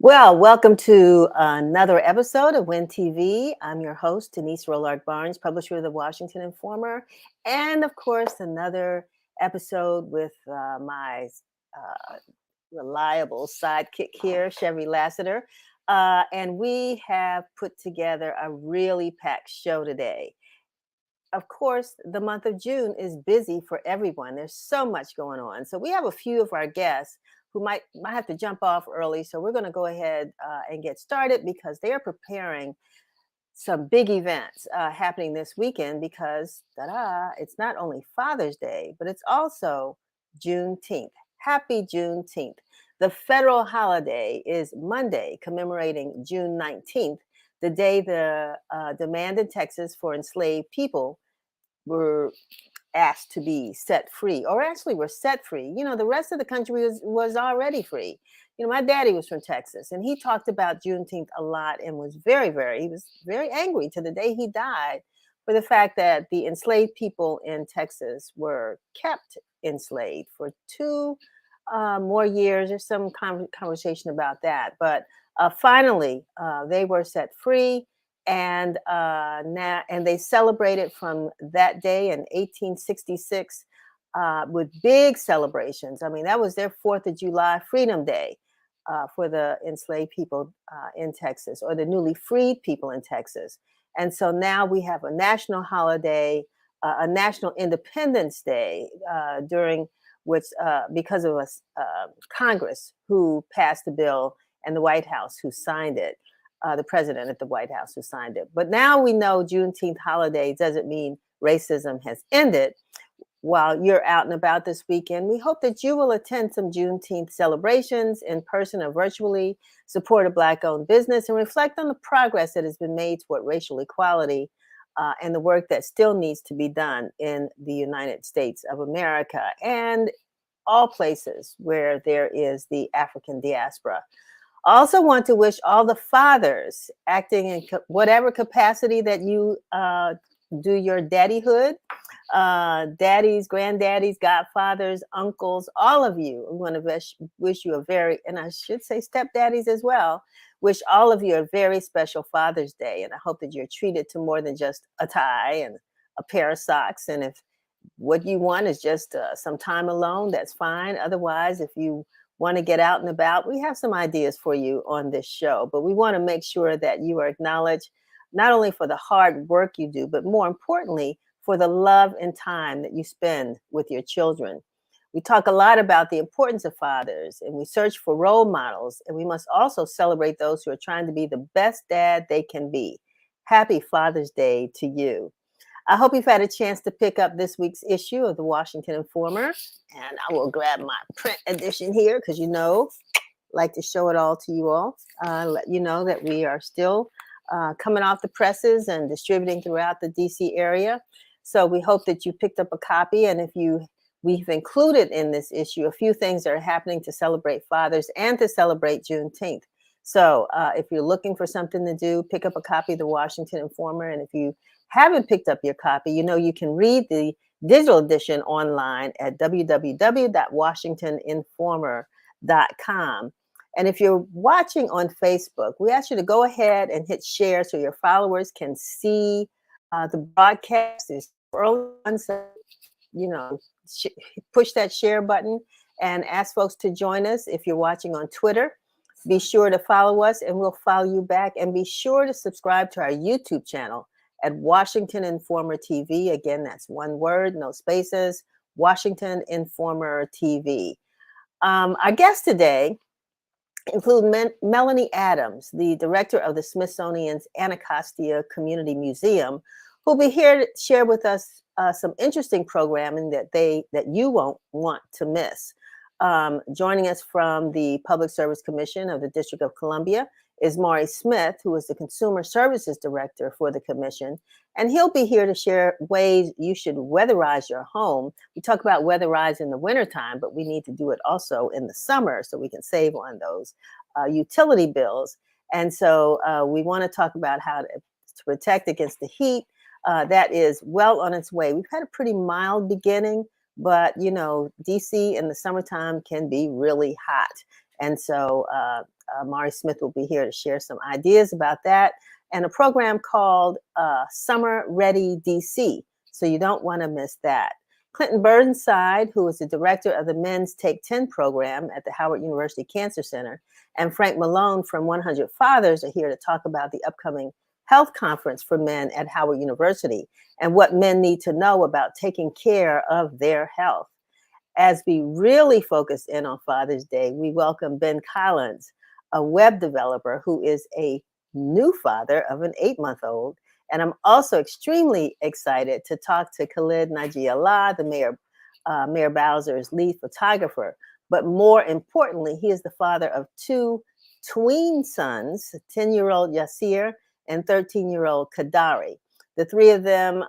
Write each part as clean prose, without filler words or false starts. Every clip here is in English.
Well, welcome to another episode of Win TV. I'm your host, Denise Rollard Barnes, publisher of the Washington Informer, and of course, another episode with my uh, reliable sidekick here, Chevy Lassiter. And we have put together a really packed show today. Of course, the month of June is busy for everyone. There's so much going on. So we have a few of our guests who might have to jump off early. So we're going to go ahead and get started because they are preparing some big events happening this weekend because ta-da, it's not only Father's Day, but it's also Juneteenth. Happy Juneteenth. The federal holiday is Monday, commemorating June 19th, the day the demand in Texas for enslaved people were asked to be set free, or actually were set free. You know, the rest of the country was already free. You know, my daddy was from Texas, and he talked about Juneteenth a lot, and was he was very angry to the day he died for the fact that the enslaved people in Texas were kept enslaved for two more years. There's some conversation about that, but finally they were set free, and now and they celebrated from that day in 1866 with big celebrations. I mean, that was their Fourth of July Freedom Day for the enslaved people in Texas, or the newly freed people in Texas. And so now we have a national holiday, a national Independence Day, during which, because of us, Congress who passed the bill and the White House who signed it, the president at the White House who signed it. But now we know Juneteenth holiday doesn't mean racism has ended. While you're out and about this weekend, we hope that you will attend some Juneteenth celebrations in person or virtually, support a Black-owned business, and reflect on the progress that has been made toward racial equality and the work that still needs to be done in the United States of America and all places where there is the African diaspora. I also want to wish all the fathers acting in whatever capacity that you do your daddyhood, daddies, granddaddies, godfathers, uncles, all of you. I want to wish you a very, and I should say stepdaddies as well, wish all of you a very special Father's Day. And I hope that you're treated to more than just a tie and a pair of socks. And if what you want is just some time alone, that's fine. Otherwise, if you want to get out and about, we have some ideas for you on this show. But we want to make sure that you are acknowledged not only for the hard work you do, but more importantly, for the love and time that you spend with your children. We talk a lot about the importance of fathers, and we search for role models, and we must also celebrate those who are trying to be the best dad they can be. Happy Father's Day to you. I hope you've had a chance to pick up this week's issue of the Washington Informer. And I will grab my print edition here because, you know, like to show it all to you all. Let you know that we are still coming off the presses and distributing throughout the DC area. So we hope that you picked up a copy. And we've included in this issue a few things that are happening to celebrate fathers and to celebrate Juneteenth. So if you're looking for something to do, pick up a copy of the Washington Informer. And if you haven't picked up your copy, you know, you can read the digital edition online at www.washingtoninformer.com. And if you're watching on Facebook, we ask you to go ahead and hit share so your followers can see the broadcast. There's early ones that, you know, push that share button and ask folks to join us. If you're watching on Twitter, be sure to follow us and we'll follow you back. And be sure to subscribe to our YouTube channel at Washington Informer TV. Again, that's one word, no spaces, Washington Informer TV. Our guests today include Melanie Adams, the director of the Smithsonian's Anacostia Community Museum, who'll be here to share with us some interesting programming that you won't want to miss. Joining us from the Public Service Commission of the District of Columbia is Maury Smith, who is the Consumer Services Director for the Commission. And he'll be here to share ways you should weatherize your home. We talk about weatherize in the wintertime, but we need to do it also in the summer so we can save on those utility bills. And so we want to talk about how to protect against the heat. That is well on its way. We've had a pretty mild beginning, but you know, DC in the summertime can be really hot. And so Mari Smith will be here to share some ideas about that, and a program called Summer Ready DC. So you don't want to miss that. Clinton Burnside, who is the director of the Men's Take 10 program at the Howard University Cancer Center, and Frank Malone from 100 Fathers are here to talk about the upcoming health conference for men at Howard University and what men need to know about taking care of their health. As we really focus in on Father's Day, we welcome Ben Collins, a web developer who is a new father of an 8-month-old. And I'm also extremely excited to talk to Khalid Naji Allah, the Mayor Bowser's lead photographer. But more importantly, he is the father of 2 tween sons, 10-year-old Yasir and 13-year-old Kadari. The 3 of them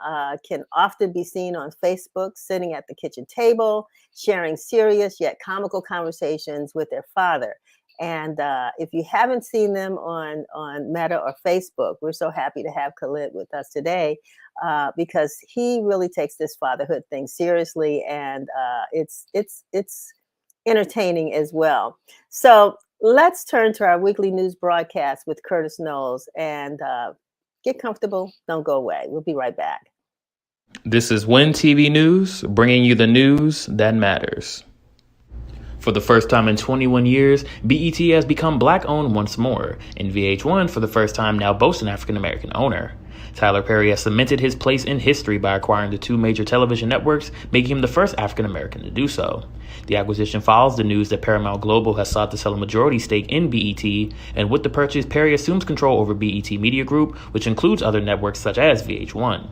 can often be seen on Facebook, sitting at the kitchen table, sharing serious yet comical conversations with their father. And if you haven't seen them on Meta or Facebook, we're so happy to have Khalid with us today because he really takes this fatherhood thing seriously, and it's entertaining as well. So let's turn to our weekly news broadcast with Curtis Knowles, and get comfortable. Don't go away. We'll be right back. This is WIN TV News, bringing you the news that matters. For the first time in 21 years, BET has become Black-owned once more, and VH1 for the first time now boasts an African-American owner. Tyler Perry has cemented his place in history by acquiring the 2 major television networks, making him the first African-American to do so. The acquisition follows the news that Paramount Global has sought to sell a majority stake in BET, and with the purchase, Perry assumes control over BET Media Group, which includes other networks such as VH1.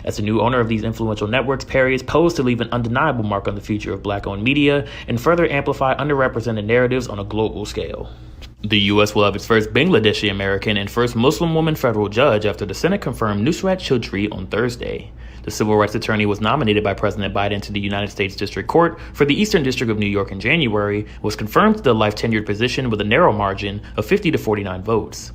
As the new owner of these influential networks, Perry is posed to leave an undeniable mark on the future of Black-owned media and further amplify underrepresented narratives on a global scale. The U.S. will have its first Bangladeshi American and first Muslim woman federal judge after the Senate confirmed Nusrat Chaudhry on Thursday. The civil rights attorney was nominated by President Biden to the United States District Court for the Eastern District of New York in January, was confirmed to the life-tenured position with a narrow margin of 50 to 49 votes.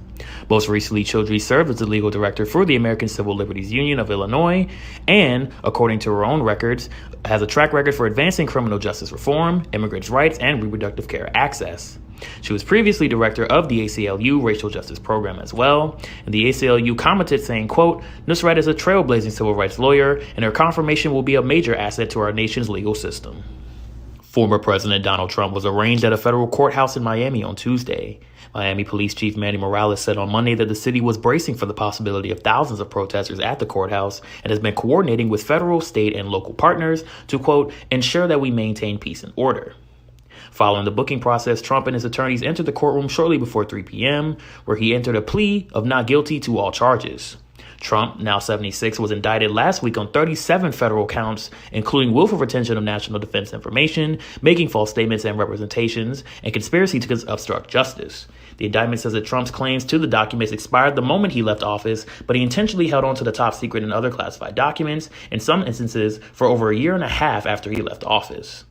Most recently, Chaudhry served as the legal director for the American Civil Liberties Union of Illinois and, according to her own records, has a track record for advancing criminal justice reform, immigrants' rights, and reproductive care access. She was previously director of the ACLU Racial Justice Program as well, and the ACLU commented saying, quote, "Nusrat is a trailblazing civil rights lawyer, and her confirmation will be a major asset to our nation's legal system." Former President Donald Trump was arraigned at a federal courthouse in Miami on Tuesday. Miami Police Chief Manny Morales said on Monday that the city was bracing for the possibility of thousands of protesters at the courthouse and has been coordinating with federal, state, and local partners to, quote, "ensure that we maintain peace and order." Following the booking process, Trump and his attorneys entered the courtroom shortly before 3 p.m., where he entered a plea of not guilty to all charges. Trump, now 76, was indicted last week on 37 federal counts, including willful retention of national defense information, making false statements and representations, and conspiracy to obstruct justice. The indictment says that Trump's claims to the documents expired the moment he left office, but he intentionally held on to the top secret and other classified documents, in some instances, for over a year and a half after he left office.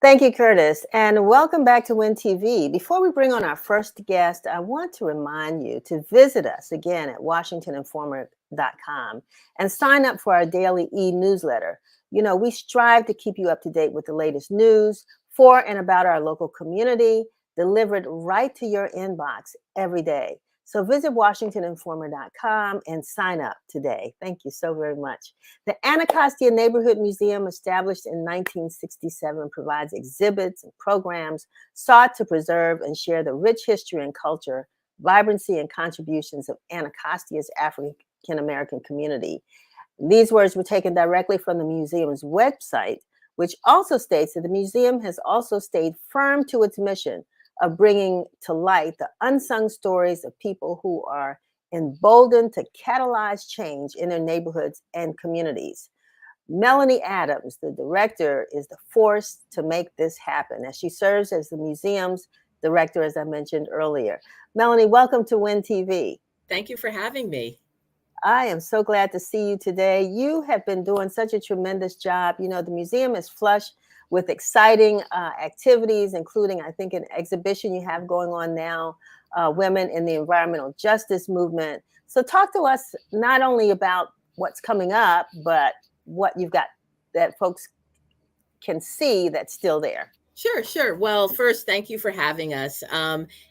Thank you, Curtis, and welcome back to WIN TV. Before we bring on our first guest, I want to remind you to visit us again at WashingtonInformer.com and sign up for our daily e-newsletter. You know, we strive to keep you up to date with the latest news for and about our local community, delivered right to your inbox every day. So visit WashingtonInformer.com and sign up today. Thank you so very much. The Anacostia Neighborhood Museum, established in 1967, provides exhibits and programs sought to preserve and share the rich history and culture, vibrancy, and contributions of Anacostia's African-American community. These words were taken directly from the museum's website, which also states that the museum has also stayed firm to its mission of bringing to light the unsung stories of people who are emboldened to catalyze change in their neighborhoods and communities. Melanie Adams, the director, is the force to make this happen, as she serves as the museum's director, as I mentioned earlier. Melanie, welcome to WIN TV. Thank you for having me. I am so glad to see you today. You have been doing such a tremendous job. You know, the museum is flush with exciting activities, including, I think, an exhibition you have going on now, Women in the Environmental Justice Movement. So talk to us not only about what's coming up, but what you've got that folks can see that's still there. Sure, sure. Well, first, thank you for having us.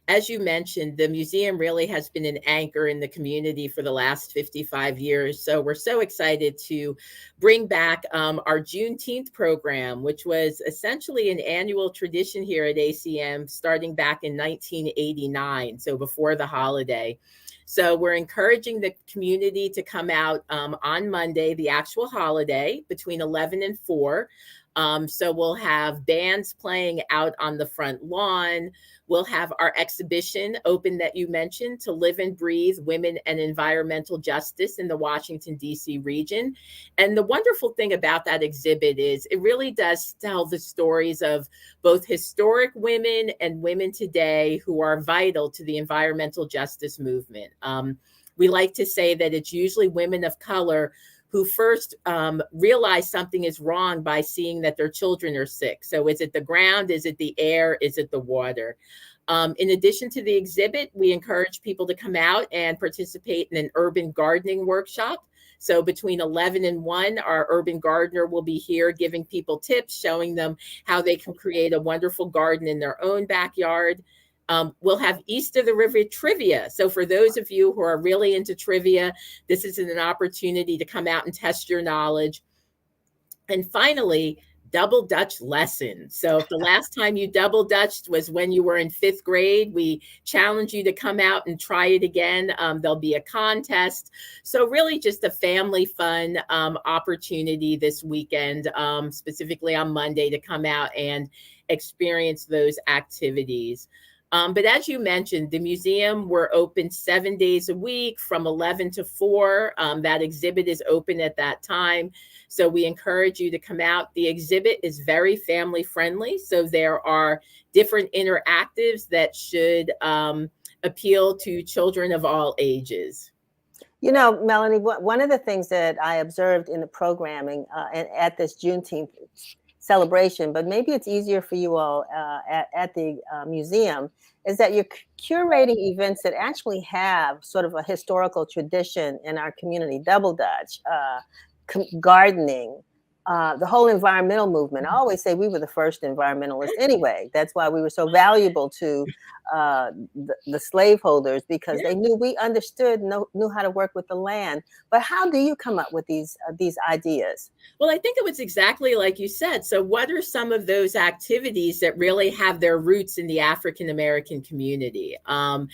As you mentioned, the museum really has been an anchor in the community for the last 55 years. So we're so excited to bring back our Juneteenth program, which was essentially an annual tradition here at ACM starting back in 1989, so before the holiday. So we're encouraging the community to come out on Monday, the actual holiday, between 11 and 4. So we'll have bands playing out on the front lawn. We'll have our exhibition open that you mentioned, To Live and Breathe Women and Environmental Justice in the Washington, D.C. region. And the wonderful thing about that exhibit is it really does tell the stories of both historic women and women today who are vital to the environmental justice movement. We like to say that it's usually women of color who first realize something is wrong by seeing that their children are sick. So is it the ground? Is it the air? Is it the water? In addition to the exhibit, we encourage people to come out and participate in an urban gardening workshop. So between 11 and 1, our urban gardener will be here giving people tips, showing them how they can create a wonderful garden in their own backyard. We'll have East of the River trivia. So for those of you who are really into trivia, this is an opportunity to come out and test your knowledge. And finally, double Dutch lesson. So if the last time you double Dutched was when you were in 5th grade, we challenge you to come out and try it again. There'll be a contest. So really just a family fun opportunity this weekend, specifically on Monday, to come out and experience those activities. But as you mentioned, the museum, we're open 7 days a week from 11 to 4. That exhibit is open at that time. So we encourage you to come out. The exhibit is very family friendly. So there are different interactives that should appeal to children of all ages. You know, Melanie, one of the things that I observed in the programming at this Juneteenth celebration, but maybe it's easier for you all at the museum, is that you're curating events that actually have sort of a historical tradition in our community. Double Dutch, gardening, the whole environmental movement. I always say we were the first environmentalists anyway. That's why we were so valuable to the slaveholders, because they knew we understood, knew how to work with the land. But how do you come up with these ideas? Well, I think it was exactly like you said. So what are some of those activities that really have their roots in the African American community? And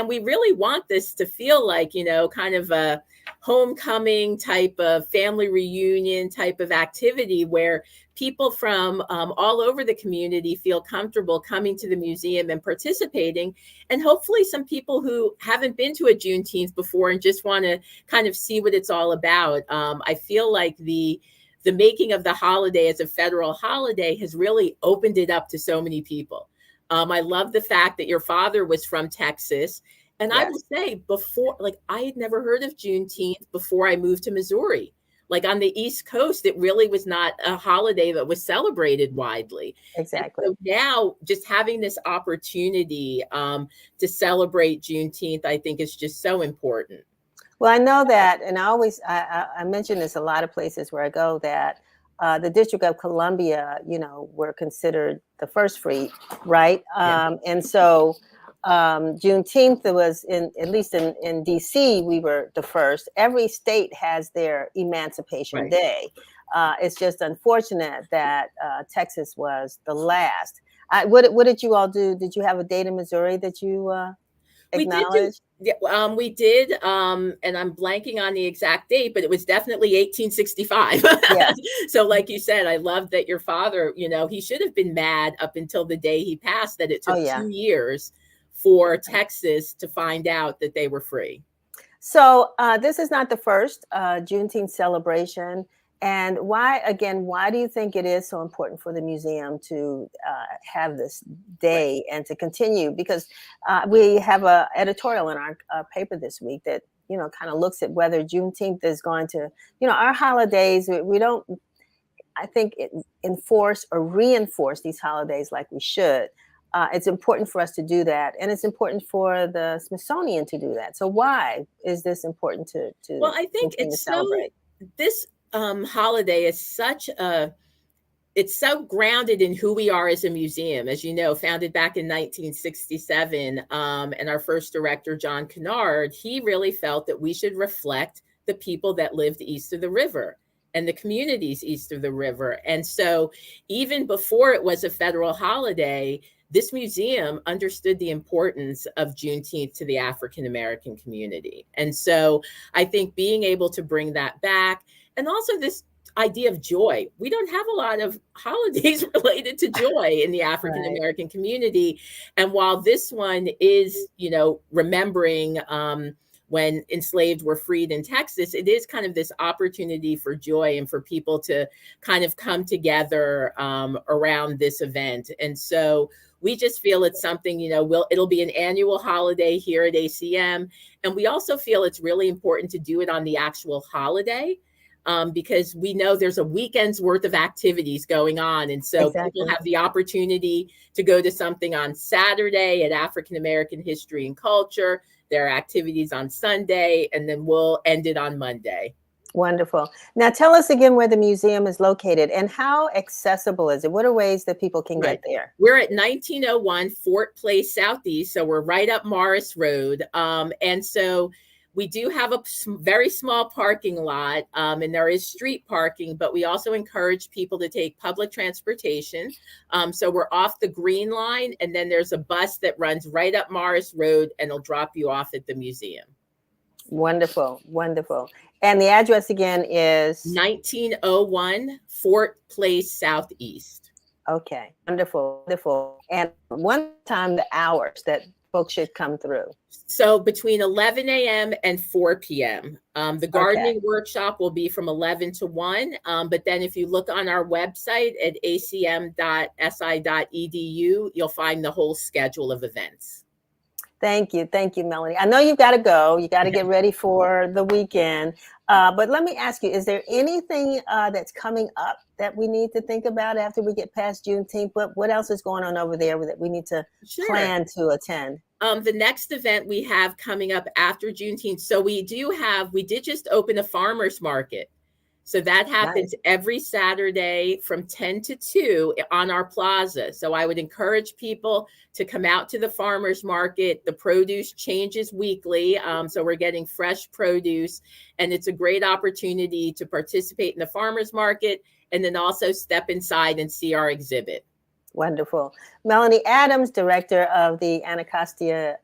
we really want this to feel like, you know, kind of a homecoming type of family reunion type of activity where people from all over the community feel comfortable coming to the museum and participating. And hopefully some people who haven't been to a Juneteenth before and just want to kind of see what it's all about. I feel like the making of the holiday as a federal holiday has really opened it up to so many people. I love the fact that your father was from Texas. And I will say before, like, I had never heard of Juneteenth before I moved to Missouri. Like on the East Coast, it really was not a holiday that was celebrated widely. Exactly. And so now just having this opportunity to celebrate Juneteenth, I think is just so important. Well, I know that, and I mention this a lot of places where I go, that the District of Columbia, you know, were considered the first free, right? And so Juneteenth was at least in DC, we were the first. Every state has their Emancipation Day. It's just unfortunate that Texas was the last. What did you all do? Did you have a date in Missouri that you acknowledged? We did, and I'm blanking on the exact date, but it was definitely 1865. Yes. So like you said, I love that your father, you know, he should have been mad up until the day he passed that it took 2 years for Texas to find out that they were free. So this is not the first Juneteenth celebration. And why do you think it is so important for the museum to have this day and to continue? Because we have an editorial in our paper this week that, you know, kind of looks at whether Juneteenth is going to, you know, our holidays, we don't, I think, enforce or reinforce these holidays like we should. It's important for us to do that, and it's important for the Smithsonian to do that. So why is this important to well, I think it's celebrate? This holiday is such a it's so grounded in who we are as a museum, as you know, founded back in 1967. And our first director, John Kennard, he really felt that we should reflect the people that lived east of the river and the communities east of the river. And so even before it was a federal holiday, this museum understood the importance of Juneteenth to the African American community. And so I think being able to bring that back, and also this idea of joy. We don't have a lot of holidays related to joy in the African American community. And while this one is, you know, remembering when enslaved were freed in Texas, it is kind of this opportunity for joy and for people to kind of come together around this event. And so we just feel it's something, you know, it'll be an annual holiday here at ACM. And we also feel it's really important to do it on the actual holiday. Because we know there's a weekend's worth of activities going on. And so people have the opportunity to go to something on Saturday at African American History and Culture. There are activities on Sunday, and then we'll end it on Monday. Wonderful. Now tell us again where the museum is located and how accessible is it? What are ways that people can get there? We're at 1901 Fort Place Southeast. So we're right up Morris Road. And so we do have a very small parking lot, and there is street parking, but we also encourage people to take public transportation. So we're off the Green Line, and then there's a bus that runs right up Morris Road, and it'll drop you off at the museum. Wonderful, wonderful. And the address again is? 1901 Fort Place Southeast. Okay, wonderful, wonderful. And one time, the hours that folks should come through. So between 11 a.m. and 4 p.m. The gardening workshop will be from 11 to 1. But then if you look on our website at acm.si.edu, you'll find the whole schedule of events. Thank you. Thank you, Melanie. I know you've got to go. You got to get ready for the weekend. But let me ask you, is there anything that's coming up that we need to think about after we get past Juneteenth? What else is going on over there that we need to plan to attend? The next event we have coming up after Juneteenth. So we did just open a farmer's market. So that happens every Saturday from 10 to 2 on our plaza. So I would encourage people to come out to the farmer's market. The produce changes weekly. So we're getting fresh produce, and it's a great opportunity to participate in the farmer's market and then also step inside and see our exhibit. Wonderful. Melanie Adams, director of the Anacostia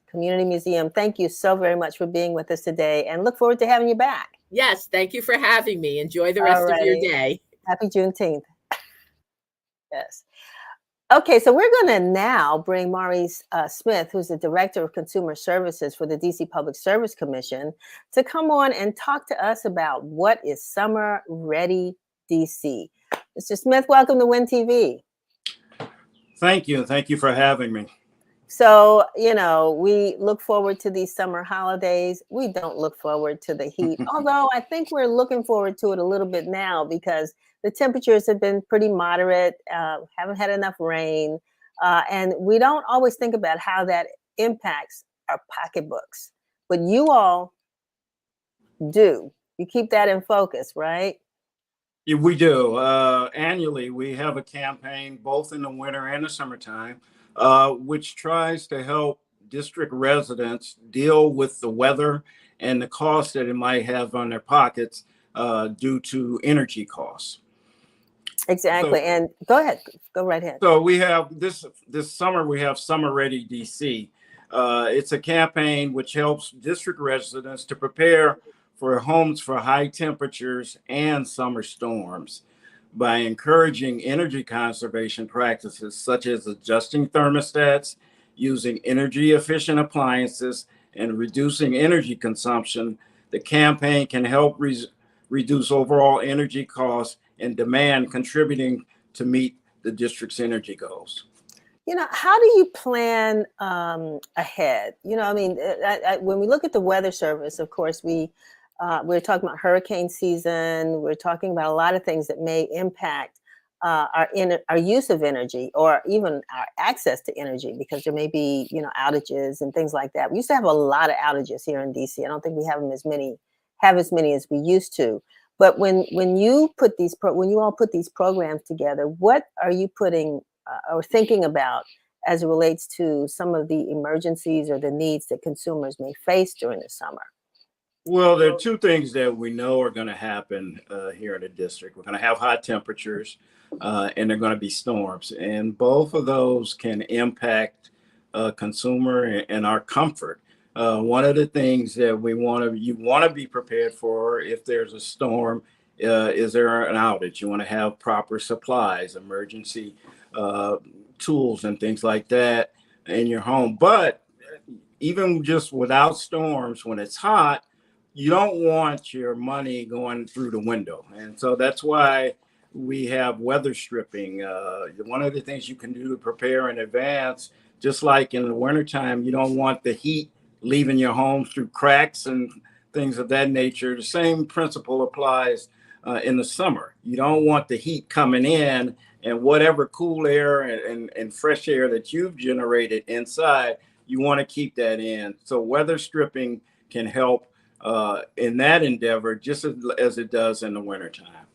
Community Museum. Thank you so very much for being with us today, and look forward to having you back. Yes, thank you for having me. Enjoy the rest of your day. Happy Juneteenth. Yes. Okay, so we're going to now bring Maurice Smith, who's the Director of Consumer Services for the DC Public Service Commission, to come on and talk to us about what is Summer Ready DC. Mr. Smith, welcome to WIN TV. Thank you. Thank you for having me. So, you know, we look forward to these summer holidays. We don't look forward to the heat, although I think we're looking forward to it a little bit now because the temperatures have been pretty moderate, haven't had enough rain, and we don't always think about how that impacts our pocketbooks. But you all do. You keep that in focus, right? Yeah, we do. Annually, we have a campaign both in the winter and the summertime, which tries to help district residents deal with the weather and the costs that it might have on their pockets due to energy costs. Exactly. And go ahead. Go right ahead. So we have this summer, we have Summer Ready DC. It's a campaign which helps district residents to prepare for homes for high temperatures and summer storms by encouraging energy conservation practices such as adjusting thermostats, using energy efficient appliances, and reducing energy consumption. The campaign can help reduce overall energy costs and demand, contributing to meet the district's energy goals. You know, how do you plan ahead? You know, I mean, when we look at the Weather Service, of course, we're talking about hurricane season. We're talking about a lot of things that may impact our use of energy or even our access to energy, because there may be, you know, outages and things like that. We used to have a lot of outages here in DC. I don't think we have as many as we used to. But when you put when you all put these programs together, what are you putting or thinking about as it relates to some of the emergencies or the needs that consumers may face during the summer? Well, there are two things that we know are going to happen here in the district. We're going to have hot temperatures, and there are going to be storms, and both of those can impact consumer and our comfort. One of the things that you want to be prepared for if there's a storm. Is there an outage? You want to have proper supplies, emergency tools, and things like that in your home. But even just without storms, when it's hot, you don't want your money going through the window. And so that's why we have weather stripping. One of the things you can do to prepare in advance, just like in the wintertime, you don't want the heat leaving your home through cracks and things of that nature. The same principle applies in the summer. You don't want the heat coming in, and whatever cool air and fresh air that you've generated inside, you want to keep that in. So weather stripping can help in that endeavor just as it does in the wintertime.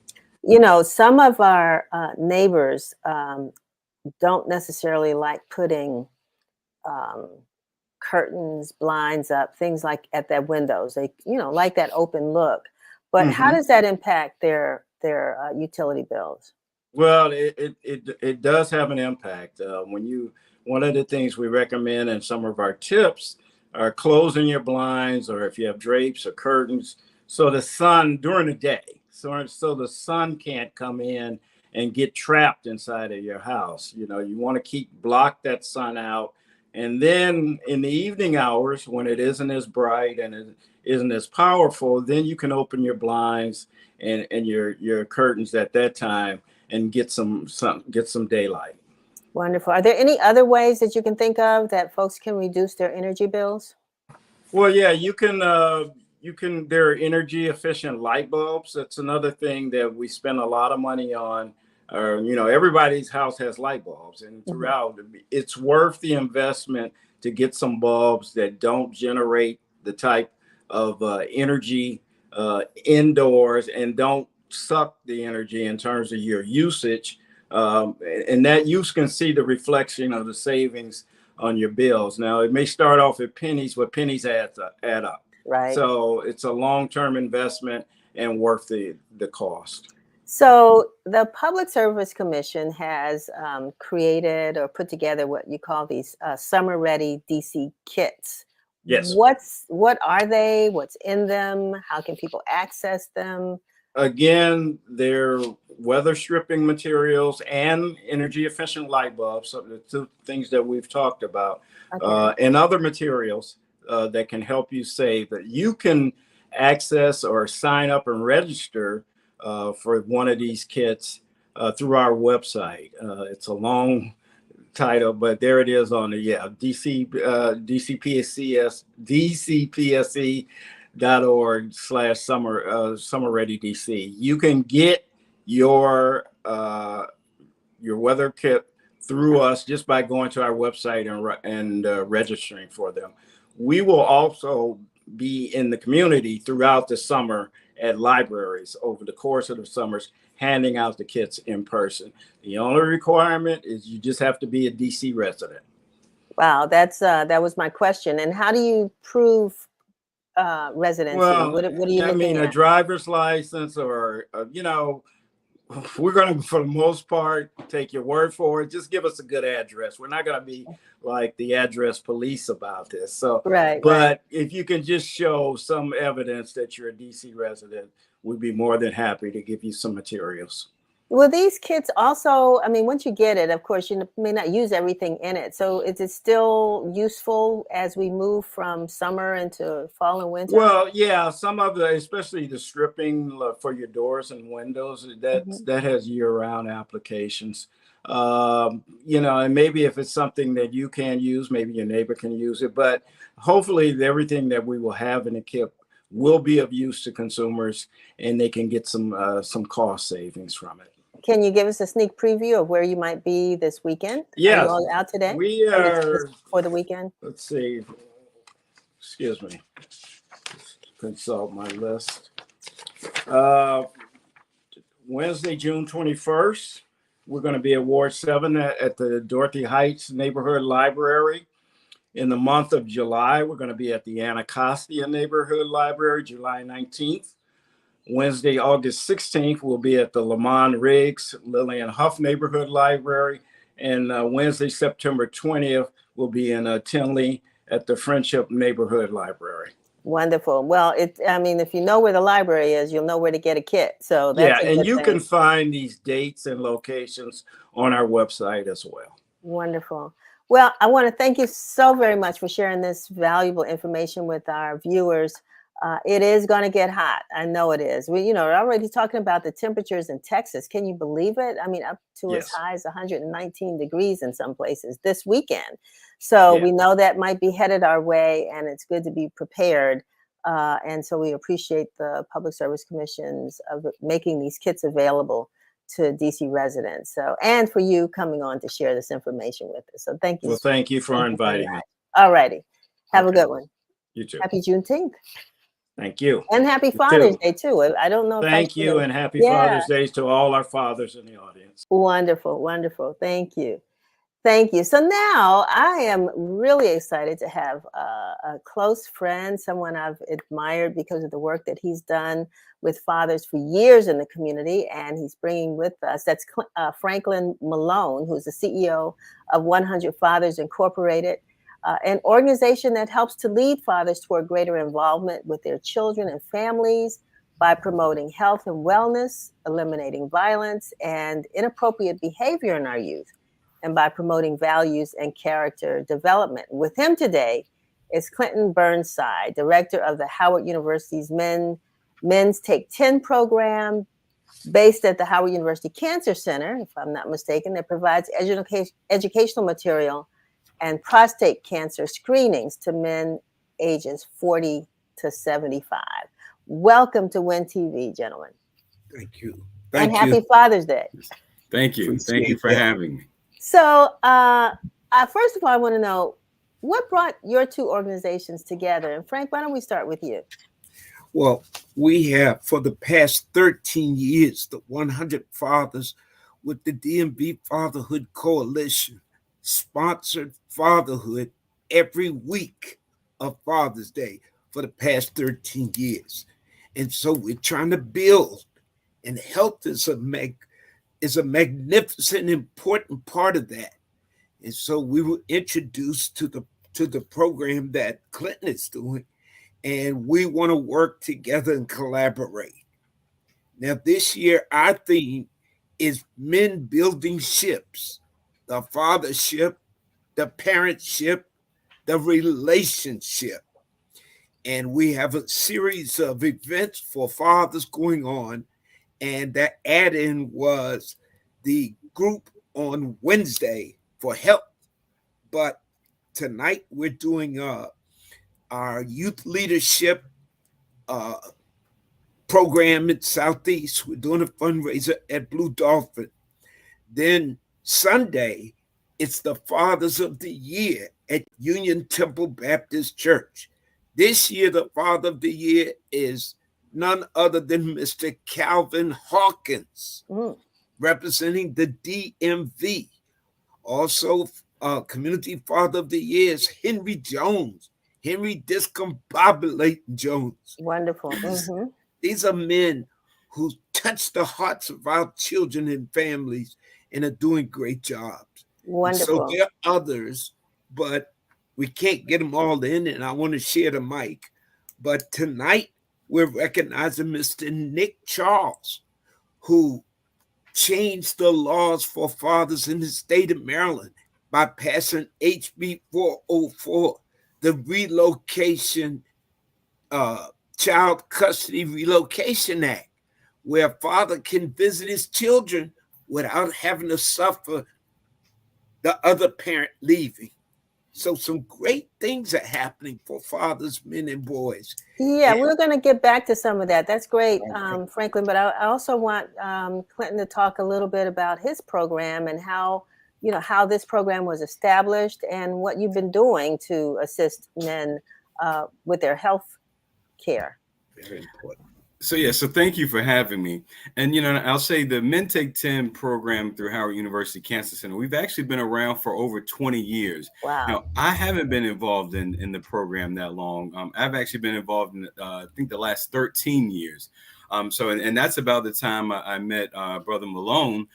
You know, some of our neighbors don't necessarily like putting curtains, blinds up, things like at their windows. They, like that open look. But how does that impact their utility bills? Well, it does have an impact. One of the things we recommend in some of our tips are closing your blinds, or if you have drapes or curtains, so the sun during the day, so the sun can't come in and get trapped inside of your house. You want to block that sun out. And then in the evening hours, when it isn't as bright and it isn't as powerful, then you can open your blinds and your curtains at that time and get some daylight. Wonderful. Are there any other ways that you can think of that folks can reduce their energy bills? Well, yeah, you can. There are energy efficient light bulbs. That's another thing that we spend a lot of money on. Everybody's house has light bulbs, and throughout, it's worth the investment to get some bulbs that don't generate the type of energy indoors and don't suck the energy in terms of your usage. And that you can see the reflection of the savings on your bills. Now, it may start off at pennies, but pennies add up. Right. So it's a long-term investment and worth the cost. So the Public Service Commission has created or put together what you call these Summer Ready DC kits. Yes. What are they? What's in them? How can people access them? Again, they're weather stripping materials and energy efficient light bulbs, so the two things that we've talked about, and other materials that can help you save. That you can access or sign up and register for one of these kits through our website. It's a long title, but there it is on the DCPSC.org/summer ready DC. You can get your weather kit through us just by going to our website and registering for them. We will also be in the community throughout the summer at libraries over the course of the summers, handing out the kits in person. The only requirement is you just have to be a DC resident. Wow, that was my question. And how do you prove residency? Well, what are you looking at? a driver's license or, we're going to, for the most part, take your word for it. Just give us a good address. We're not going to be like the address police about this. So, but if you can just show some evidence that you're a DC resident, we'd be more than happy to give you some materials. Well, these kits also, once you get it, of course, you may not use everything in it. So is it still useful as we move from summer into fall and winter? Well, yeah, some of the, especially the stripping for your doors and windows, that has year-round applications. And maybe if it's something that you can use, maybe your neighbor can use it. But hopefully everything that we will have in the kit will be of use to consumers, and they can get some cost savings from it. Can you give us a sneak preview of where you might be this weekend? Yes. Are you all out today? We are. For the weekend? Let's see. Excuse me. Consult my list. Wednesday, June 21st, we're going to be at Ward 7 at the Dorothy Heights Neighborhood Library. In the month of July, we're going to be at the Anacostia Neighborhood Library, July 19th. Wednesday, August 16th, we'll be at the Lamont Riggs Lillian Huff Neighborhood Library. And Wednesday, September 20th, we'll be in Tinley at the Friendship Neighborhood Library. Wonderful. Well, if you know where the library is, you'll know where to get a kit. So that's yeah, a and good you thing. can find these dates and locations on our website as well. Wonderful. Well, I want to thank you so very much for sharing this valuable information with our viewers. It is going to get hot. I know it is. We're already talking about the temperatures in Texas. Can you believe it? I mean, up to as high as 119 degrees in some places this weekend. So we know that might be headed our way, and it's good to be prepared. And so we appreciate the Public Service Commission's of making these kits available to DC residents. So, and for you coming on to share this information with us. So thank you. Well, thank you for inviting me. All righty. Have a good one. You too. Happy Juneteenth. Thank you. And happy Father's Day too. I don't know. Thank you, and happy Father's Day to all our fathers in the audience. Wonderful, wonderful. Thank you. Thank you. So now I am really excited to have a close friend, someone I've admired because of the work that he's done with fathers for years in the community. And he's bringing with us, that's Franklin Malone, who's the CEO of 100 Fathers Incorporated, an organization that helps to lead fathers toward greater involvement with their children and families by promoting health and wellness, eliminating violence and inappropriate behavior in our youth, and by promoting values and character development. With him today is Clinton Burnside, director of the Howard University's Men's Take 10 program, based at the Howard University Cancer Center, if I'm not mistaken, that provides educational material and prostate cancer screenings to men ages 40 to 75. Welcome to WIN TV, gentlemen. Thank you. And happy Father's Day. Thank you. Thank you for having me. So, first of all, I want to know what brought your two organizations together. And Frank, why don't we start with you? Well, we have, for the past 13 years, the 100 Fathers with the DMV Fatherhood Coalition sponsored fatherhood every week of Father's Day for the past 13 years. And so we're trying to build, and health is a magnificent, important part of that. And so we were introduced to the program that Clinton is doing, and we want to work together and collaborate. Now, this year, our theme is men building ships, the fathership, the parentship, the relationship. And we have a series of events for fathers going on. And that add-in was the group on Wednesday for health. But tonight we're doing our youth leadership program in Southeast. We're doing a fundraiser at Blue Dolphin. Then Sunday, it's the Fathers of the Year at Union Temple Baptist Church. This year, the Father of the Year is none other than Mr. Calvin Hawkins, representing the DMV. Also, Community Father of the Year is Henry Jones, Henry Discombobulating Jones. Wonderful. These are men who touch the hearts of our children and families and are doing great jobs. Wonderful. So there are others, but we can't get them all in, and I want to share the mic. But tonight, we're recognizing Mr. Nick Charles, who changed the laws for fathers in the state of Maryland by passing HB 404, the relocation, Child Custody Relocation Act, where a father can visit his children without having to suffer the other parent leaving. So some great things are happening for fathers, men, and boys. Yeah, we're going to get back to some of that. That's great, Franklin. But I also want Clinton to talk a little bit about his program and how this program was established and what you've been doing to assist men with their health care. Very important. So thank you for having me. And I'll say the Men Take 10 program through Howard University Cancer Center, we've actually been around for over 20 years. Wow. Now, I haven't been involved in the program that long. I've actually been involved in I think the last 13 years. And that's about the time I met Brother Malone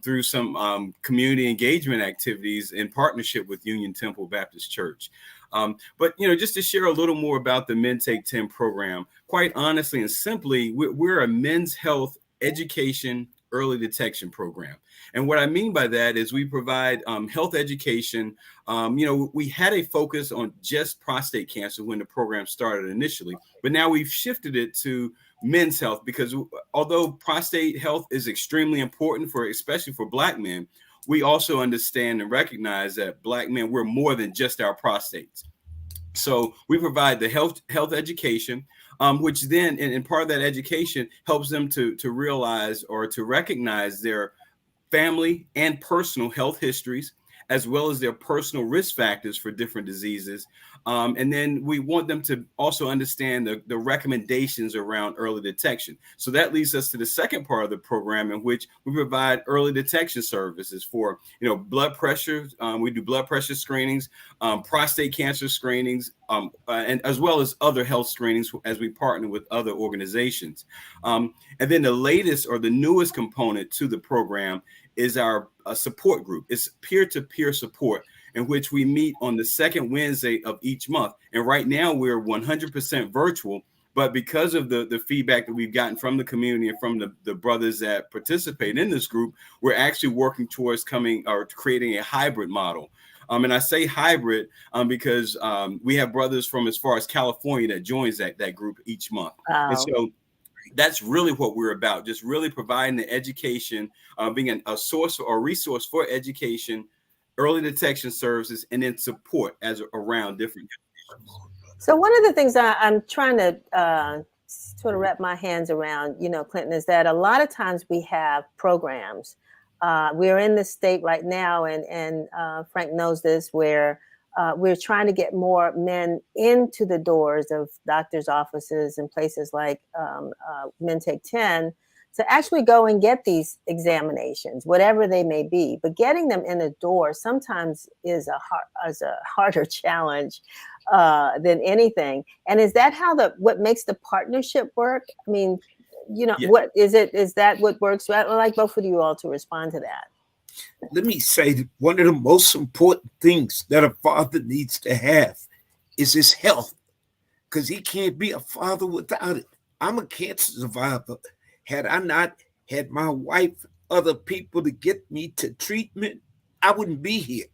through some community engagement activities in partnership with Union Temple Baptist Church. But just to share a little more about the Men Take 10 program, quite honestly and simply, we're a men's health education early detection program. And what I mean by that is we provide health education. We had a focus on just prostate cancer when the program started initially, but now we've shifted it to men's health, because although prostate health is extremely important especially for Black men, we also understand and recognize that Black men, we're more than just our prostates. So we provide the health education, which then, and part of that education helps them to realize or to recognize their family and personal health histories, as well as their personal risk factors for different diseases. And then we want them to also understand the recommendations around early detection. So that leads us to the second part of the program, in which we provide early detection services for, blood pressure. We do blood pressure screenings, prostate cancer screenings, and as well as other health screenings as we partner with other organizations. And then the latest or the newest component to the program is our support group. It's peer-to-peer support, in which we meet on the second Wednesday of each month. And right now we're 100% virtual, but because of the feedback that we've gotten from the community and from the brothers that participate in this group, we're actually working towards creating a hybrid model. And I say hybrid because we have brothers from as far as California that joins that group each month. Wow. And so that's really what we're about, just really providing the education, being a source or resource for education, early detection services, and then support around different issues. So one of the things I'm trying to sort of wrap my hands around, Clinton, is that a lot of times we have programs. We're in this state right now, and Frank knows this, where we're trying to get more men into the doors of doctors' offices and places like Men Take 10 to actually go and get these examinations, whatever they may be. But getting them in the door sometimes is a harder challenge than anything. And is that what makes the partnership work? I mean, Yeah. What is it? Is that what works? I'd like both of you all to respond to that. Let me say that one of the most important things that a father needs to have is his health, because he can't be a father without it. I'm a cancer survivor. Had I not had my wife, other people to get me to treatment, I wouldn't be here.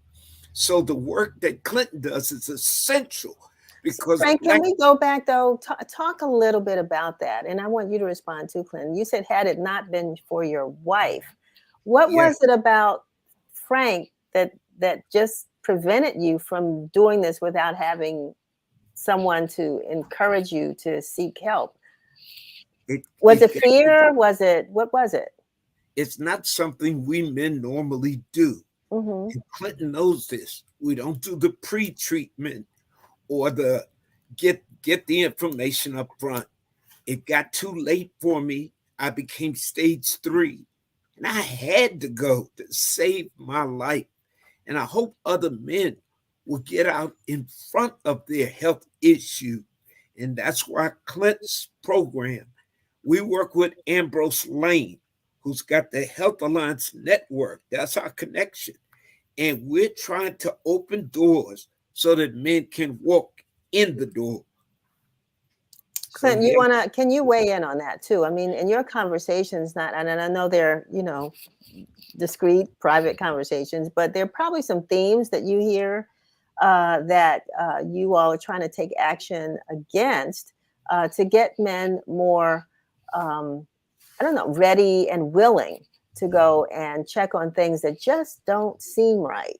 So the work that Clinton does is essential. Because Frank, can we go back though? Talk a little bit about that, and I want you to respond too, Clinton. You said, had it not been for your wife, what was it about Frank that just prevented you from doing this without having someone to encourage you to seek help? Was it fear? What was it? It's not something we men normally do. Mm-hmm. And Clinton knows this. We don't do the pre-treatment or the get the information up front. It got too late for me. I became stage 3. And I had to go to save my life. And I hope other men will get out in front of their health issue. And that's why Clinton's program, we work with Ambrose Lane, who's got the Health Alliance Network. That's our connection. And we're trying to open doors so that men can walk in the door. Clinton, can you weigh in on that too? I mean, in your conversations, and I know they're, discreet, private conversations, but there are probably some themes that you hear that you all are trying to take action against to get men more, ready and willing to go and check on things that just don't seem right.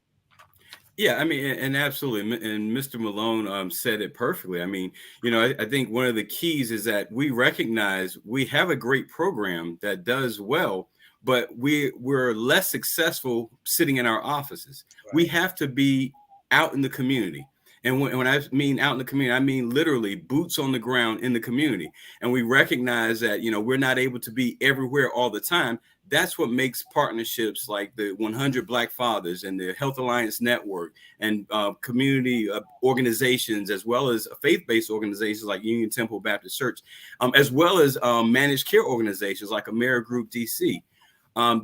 Yeah, I mean, and absolutely. And Mr. Malone said it perfectly. I mean, I think one of the keys is that we recognize we have a great program that does well, but we're less successful sitting in our offices. Right. We have to be out in the community. And when I mean out in the community, I mean literally boots on the ground in the community. And we recognize that, we're not able to be everywhere all the time. That's what makes partnerships like the 100 Black Fathers and the Health Alliance Network and community organizations, as well as faith-based organizations like Union Temple Baptist Church, as well as managed care organizations like Amerigroup DC.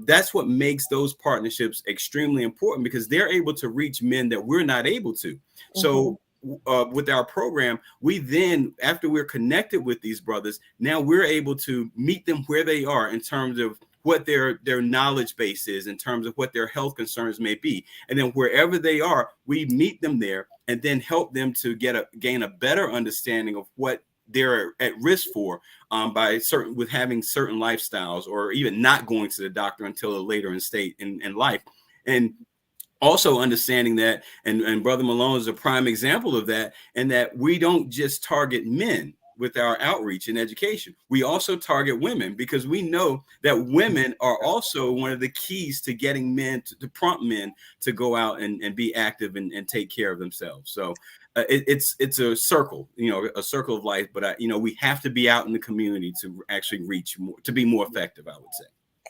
That's what makes those partnerships extremely important, because they're able to reach men that we're not able to. So with our program, we then, after we're connected with these brothers, now we're able to meet them where they are in terms of what their knowledge base is, in terms of what their health concerns may be. And then wherever they are, we meet them there and then help them to gain a better understanding of what they're at risk for with having certain lifestyles, or even not going to the doctor until a later in life. And also understanding that, and Brother Malone is a prime example of that, and that we don't just target men with our outreach and education. We also target women, because we know that women are also one of the keys to getting men, to prompt men to go out and be active and take care of themselves. So it's a circle, a circle of life. But we have to be out in the community to actually reach more, to be more effective, I would say.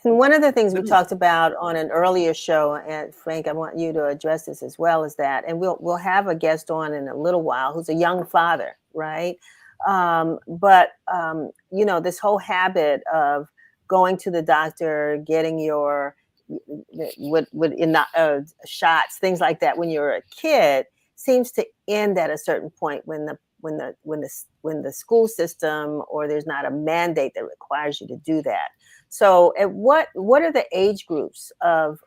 And one of the things we talked about on an earlier show, and Frank, I want you to address this as well, is that, and we'll have a guest on in a little while who's a young father, right? But this whole habit of going to the doctor, getting your shots, things like that when you're a kid, seems to end at a certain point when the school system, or there's not a mandate that requires you to do that. So at what are the age groups of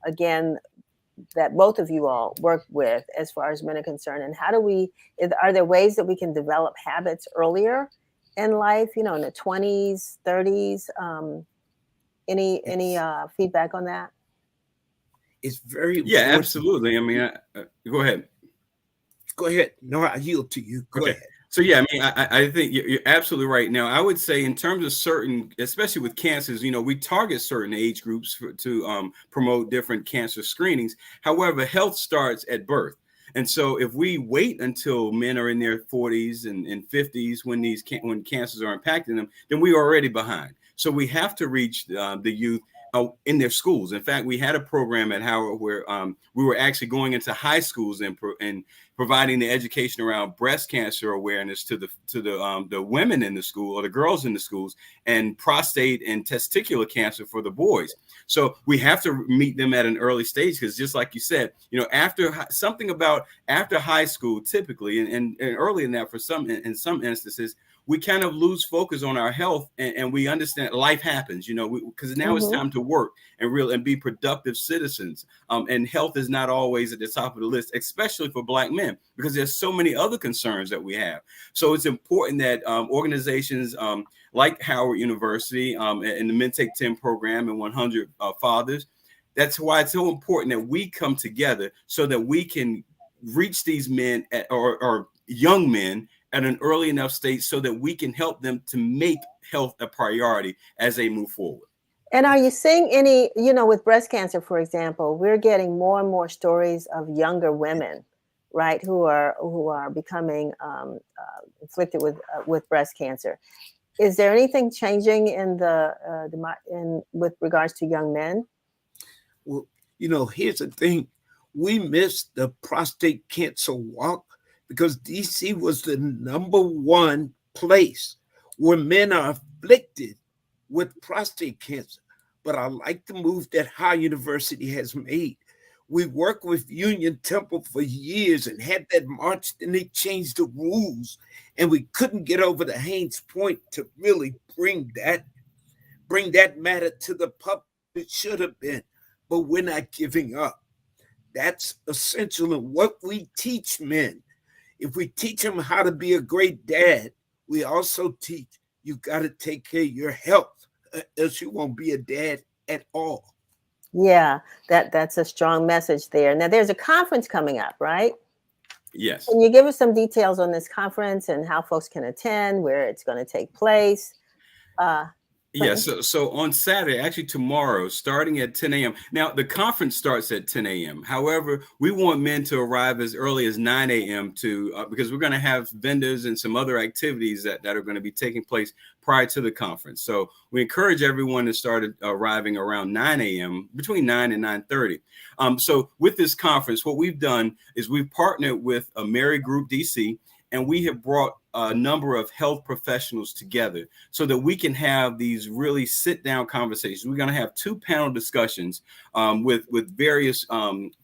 again that both of you all work with as far as men are concerned, and are there ways that we can develop habits earlier in life, in the 20s, 30s? Any feedback on that? It's very important. Yeah, absolutely. I mean, go ahead. Go ahead. No, I yield to you. Go ahead. So, yeah, I mean, I think you're absolutely right. Now, I would say in terms of certain, especially with cancers, we target certain age groups to promote different cancer screenings. However, health starts at birth. And so if we wait until men are in their 40s and 50s when cancers are impacting them, then we're already behind. So we have to reach the youth in their schools. In fact, we had a program at Howard where we were actually going into high schools and providing the education around breast cancer awareness to the women in the school, or the girls in the schools, and prostate and testicular cancer for the boys. So we have to meet them at an early stage, because just like you said, after high school, typically, and early in that, in some instances, we kind of lose focus on our health, and we understand life happens, because now it's time to work and be productive citizens. And health is not always at the top of the list, especially for Black men, because there's so many other concerns that we have. So it's important that organizations like Howard University and the Men Take 10 program and 100 Fathers, that's why it's so important that we come together so that we can reach these men or young men at an early enough stage, so that we can help them to make health a priority as they move forward. And are you seeing any, with breast cancer, for example, we're getting more and more stories of younger women, right, who are becoming afflicted with breast cancer. Is there anything changing in with regards to young men? Well, here's the thing: we missed the prostate cancer walk, because DC was the #1 place where men are afflicted with prostate cancer. But I like the move that Howard University has made. We worked with Union Temple for years and had that march, and they changed the rules, and we couldn't get over the Haynes Point to really bring that matter to the public. It should have been, but we're not giving up. That's essential in what we teach men. If we teach them how to be a great dad, we also teach you got to take care of your health, else you won't be a dad at all. Yeah, that's a strong message there. Now, there's a conference coming up, right? Yes. Can you give us some details on this conference and how folks can attend, where it's going to take place? Yeah, so on Saturday, actually tomorrow, starting at 10 a.m. Now, the conference starts at 10 a.m. However, we want men to arrive as early as 9 a.m. because we're going to have vendors and some other activities that are going to be taking place prior to the conference. So we encourage everyone to start arriving around 9 a.m., between 9 and 9:30. So with this conference, what we've done is we've partnered with a Mary Group DC, and we have brought a number of health professionals together so that we can have these really sit down conversations. We're going to have 2 panel discussions with various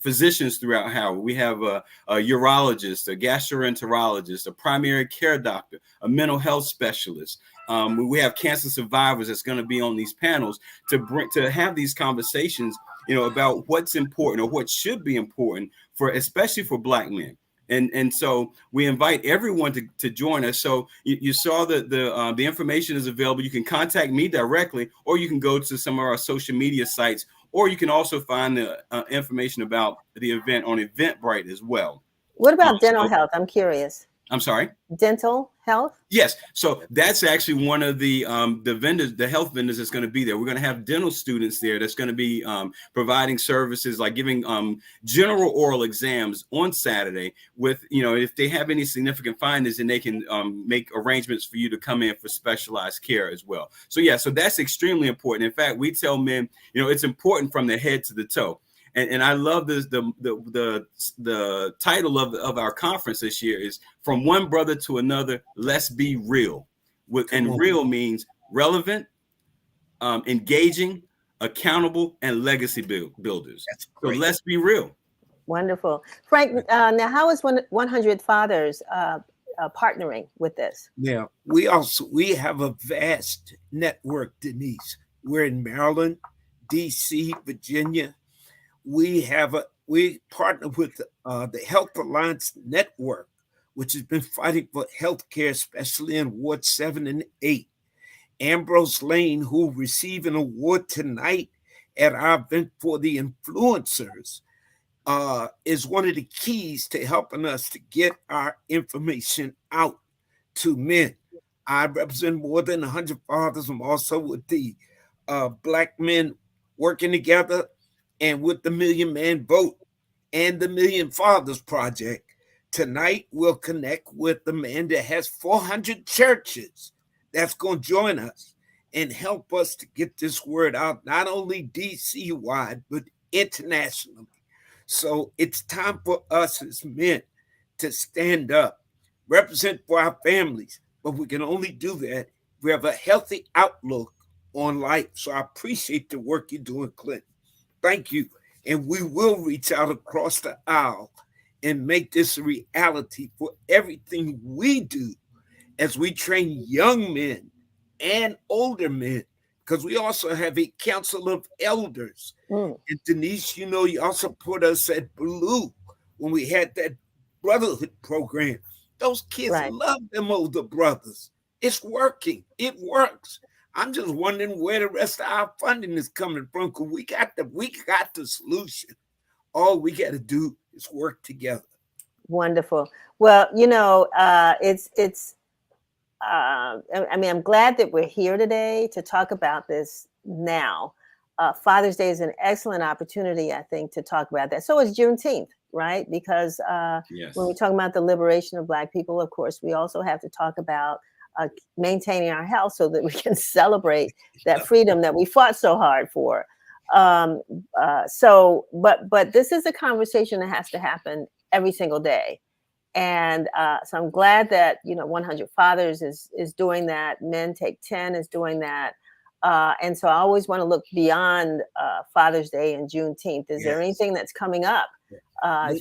physicians throughout Howard. We have a urologist, a gastroenterologist, a primary care doctor, a mental health specialist. We have cancer survivors that's going to be on these panels to have these conversations, about what's important or what should be important especially for Black men. And so we invite everyone to join us. So you saw that the information is available. You can contact me directly, or you can go to some of our social media sites, or you can also find the information about the event on Eventbrite as well. What about dental health? I'm curious. I'm sorry? Dental health? Yes. So that's actually one of the vendors, the health vendors that's going to be there. We're going to have dental students there that's going to be providing services like giving general oral exams on Saturday with, if they have any significant findings, then they can make arrangements for you to come in for specialized care as well. So, so that's extremely important. In fact, we tell men, it's important from the head to the toe. And I love this. The title of our conference this year is From One Brother to Another, Let's Be Real. And real means relevant, engaging, accountable, and legacy builders. That's great. So let's be real. Wonderful. Frank, now how is 100 Fathers partnering with this? Yeah, we have a vast network, Denise. We're in Maryland, DC, Virginia. We partner with the Health Alliance Network, which has been fighting for healthcare, especially in Ward 7 and 8. Ambrose Lane, who will receive an award tonight at our event for the influencers, is one of the keys to helping us to get our information out to men. I represent more than 100 fathers. I'm also with the Black men working together and with the Million Man Vote and the Million Fathers Project. Tonight, we'll connect with the man that has 400 churches that's going to join us and help us to get this word out, not only DC-wide, but internationally. So it's time for us as men to stand up, represent for our families, but we can only do that if we have a healthy outlook on life. So I appreciate the work you're doing, Clinton. Thank you. And we will reach out across the aisle and make this a reality for everything we do as we train young men and older men, because we also have a council of elders. And Denise, you also put us at Blue when we had that brotherhood program. Those kids love them older brothers. It's working. It works. I'm just wondering where the rest of our funding is coming from, because we got the solution. All we got to do is work together. Wonderful. Well, I'm glad that we're here today to talk about this now. Father's Day is an excellent opportunity, I think, to talk about that. So is Juneteenth, right? Because when we're talking about the liberation of Black people, of course, we also have to talk about maintaining our health so that we can celebrate that freedom that we fought so hard for. But this is a conversation that has to happen every single day. And so I'm glad that, 100 Fathers is doing that. Men Take 10 is doing that. And so I always want to look beyond Father's Day and Juneteenth. Is there anything that's coming up?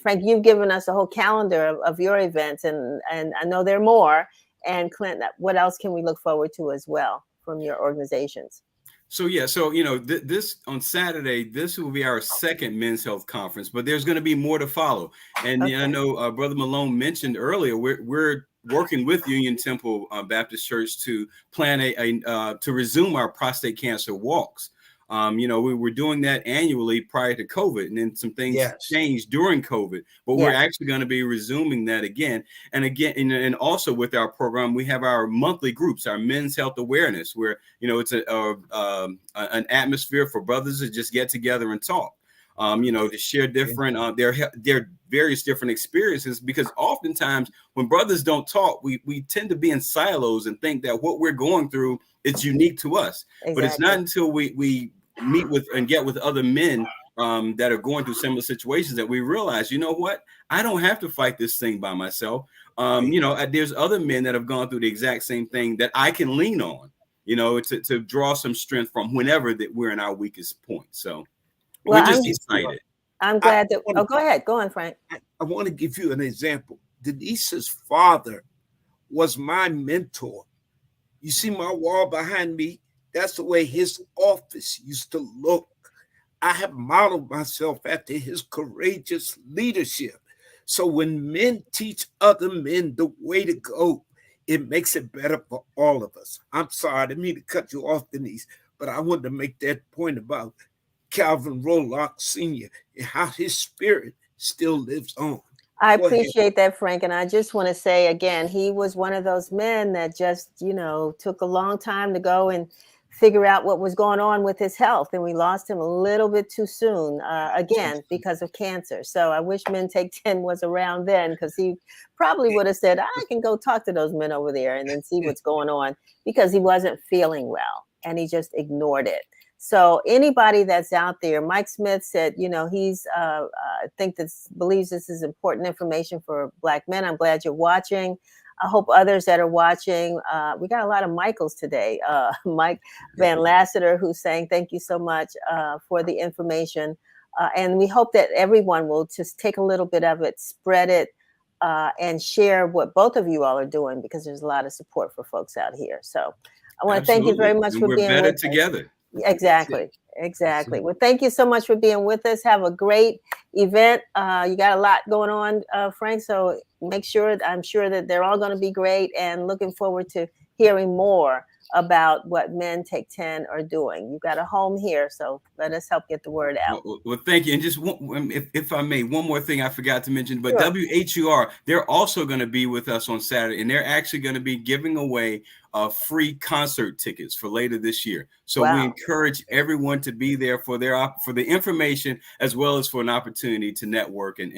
Frank, you've given us a whole calendar of your events, and I know there are more. And Clint, what else can we look forward to as well from your organizations? So this on Saturday, this will be our second Men's Health Conference, but there's going to be more to follow. And I know Brother Malone mentioned earlier, we're working with Union Temple Baptist Church to plan to resume our prostate cancer walks. We were doing that annually prior to COVID, and then some things changed during COVID, but we're actually going to be resuming that again. And also with our program, we have our monthly groups, our men's health awareness, where, it's an atmosphere for brothers to just get together and talk. To share different their various different experiences, because oftentimes when brothers don't talk, we tend to be in silos and think that what we're going through is unique to us. Exactly. But it's not until we meet with and get with other men that are going through similar situations that we realize, you know what, I don't have to fight this thing by myself. There's other men that have gone through the exact same thing that I can lean on, to draw some strength from whenever that we're in our weakest point. So we're just excited. I'm glad that. Go ahead. Go on, Frank. I want to give you an example. Denise's father was my mentor. You see my wall behind me? That's the way his office used to look. I have modeled myself after his courageous leadership. So when men teach other men the way to go, it makes it better for all of us. I'm sorry, I didn't mean to cut you off, Denise, but I wanted to make that point about Calvin Rolock Sr. and how his spirit still lives on. I appreciate that, Frank. And I just want to say again, he was one of those men that just, took a long time to go and figure out what was going on with his health. And we lost him a little bit too soon, again, because of cancer. So I wish Men Take 10 was around then, because he probably would have said, I can go talk to those men over there and then see what's going on, because he wasn't feeling well and he just ignored it. So anybody that's out there, Mike Smith said, he's, I think believes this is important information for Black men. I'm glad you're watching. I hope others that are watching, we got a lot of Michaels today. Mike Van Lassiter, who's saying, thank you so much for the information. And we hope that everyone will just take a little bit of it, spread it, and share what both of you all are doing, because there's a lot of support for folks out here. So I want to thank you very much for being better with together. us. Exactly. Well, thank you so much for being with us. Have a great event. You got a lot going on, Frank. So I'm sure that they're all going to be great, and looking forward to hearing more about what Men Take 10 are doing. You've got a home here, so let us help get the word out. Well, thank you. And just if I may, one more thing I forgot to mention, but sure. WHUR, they're also going to be with us on Saturday, and they're actually going to be giving away free concert tickets for later this year. So we encourage everyone to be there for the information, as well as for an opportunity to network and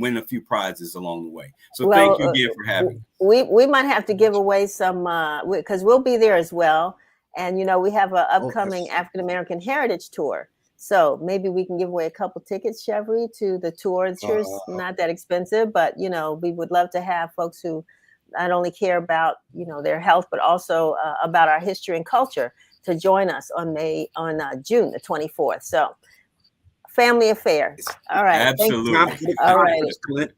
win a few prizes along the way. So thank you again for having me. We might have to give away some, because we'll be there as well. And, we have an upcoming African American Heritage Tour. So maybe we can give away a couple tickets, Chevry, to the tour. It's sure not that expensive, but, we would love to have folks who not only care about, their health, but also about our history and culture to join us on June the 24th. So family affair. All right. Absolutely. All right.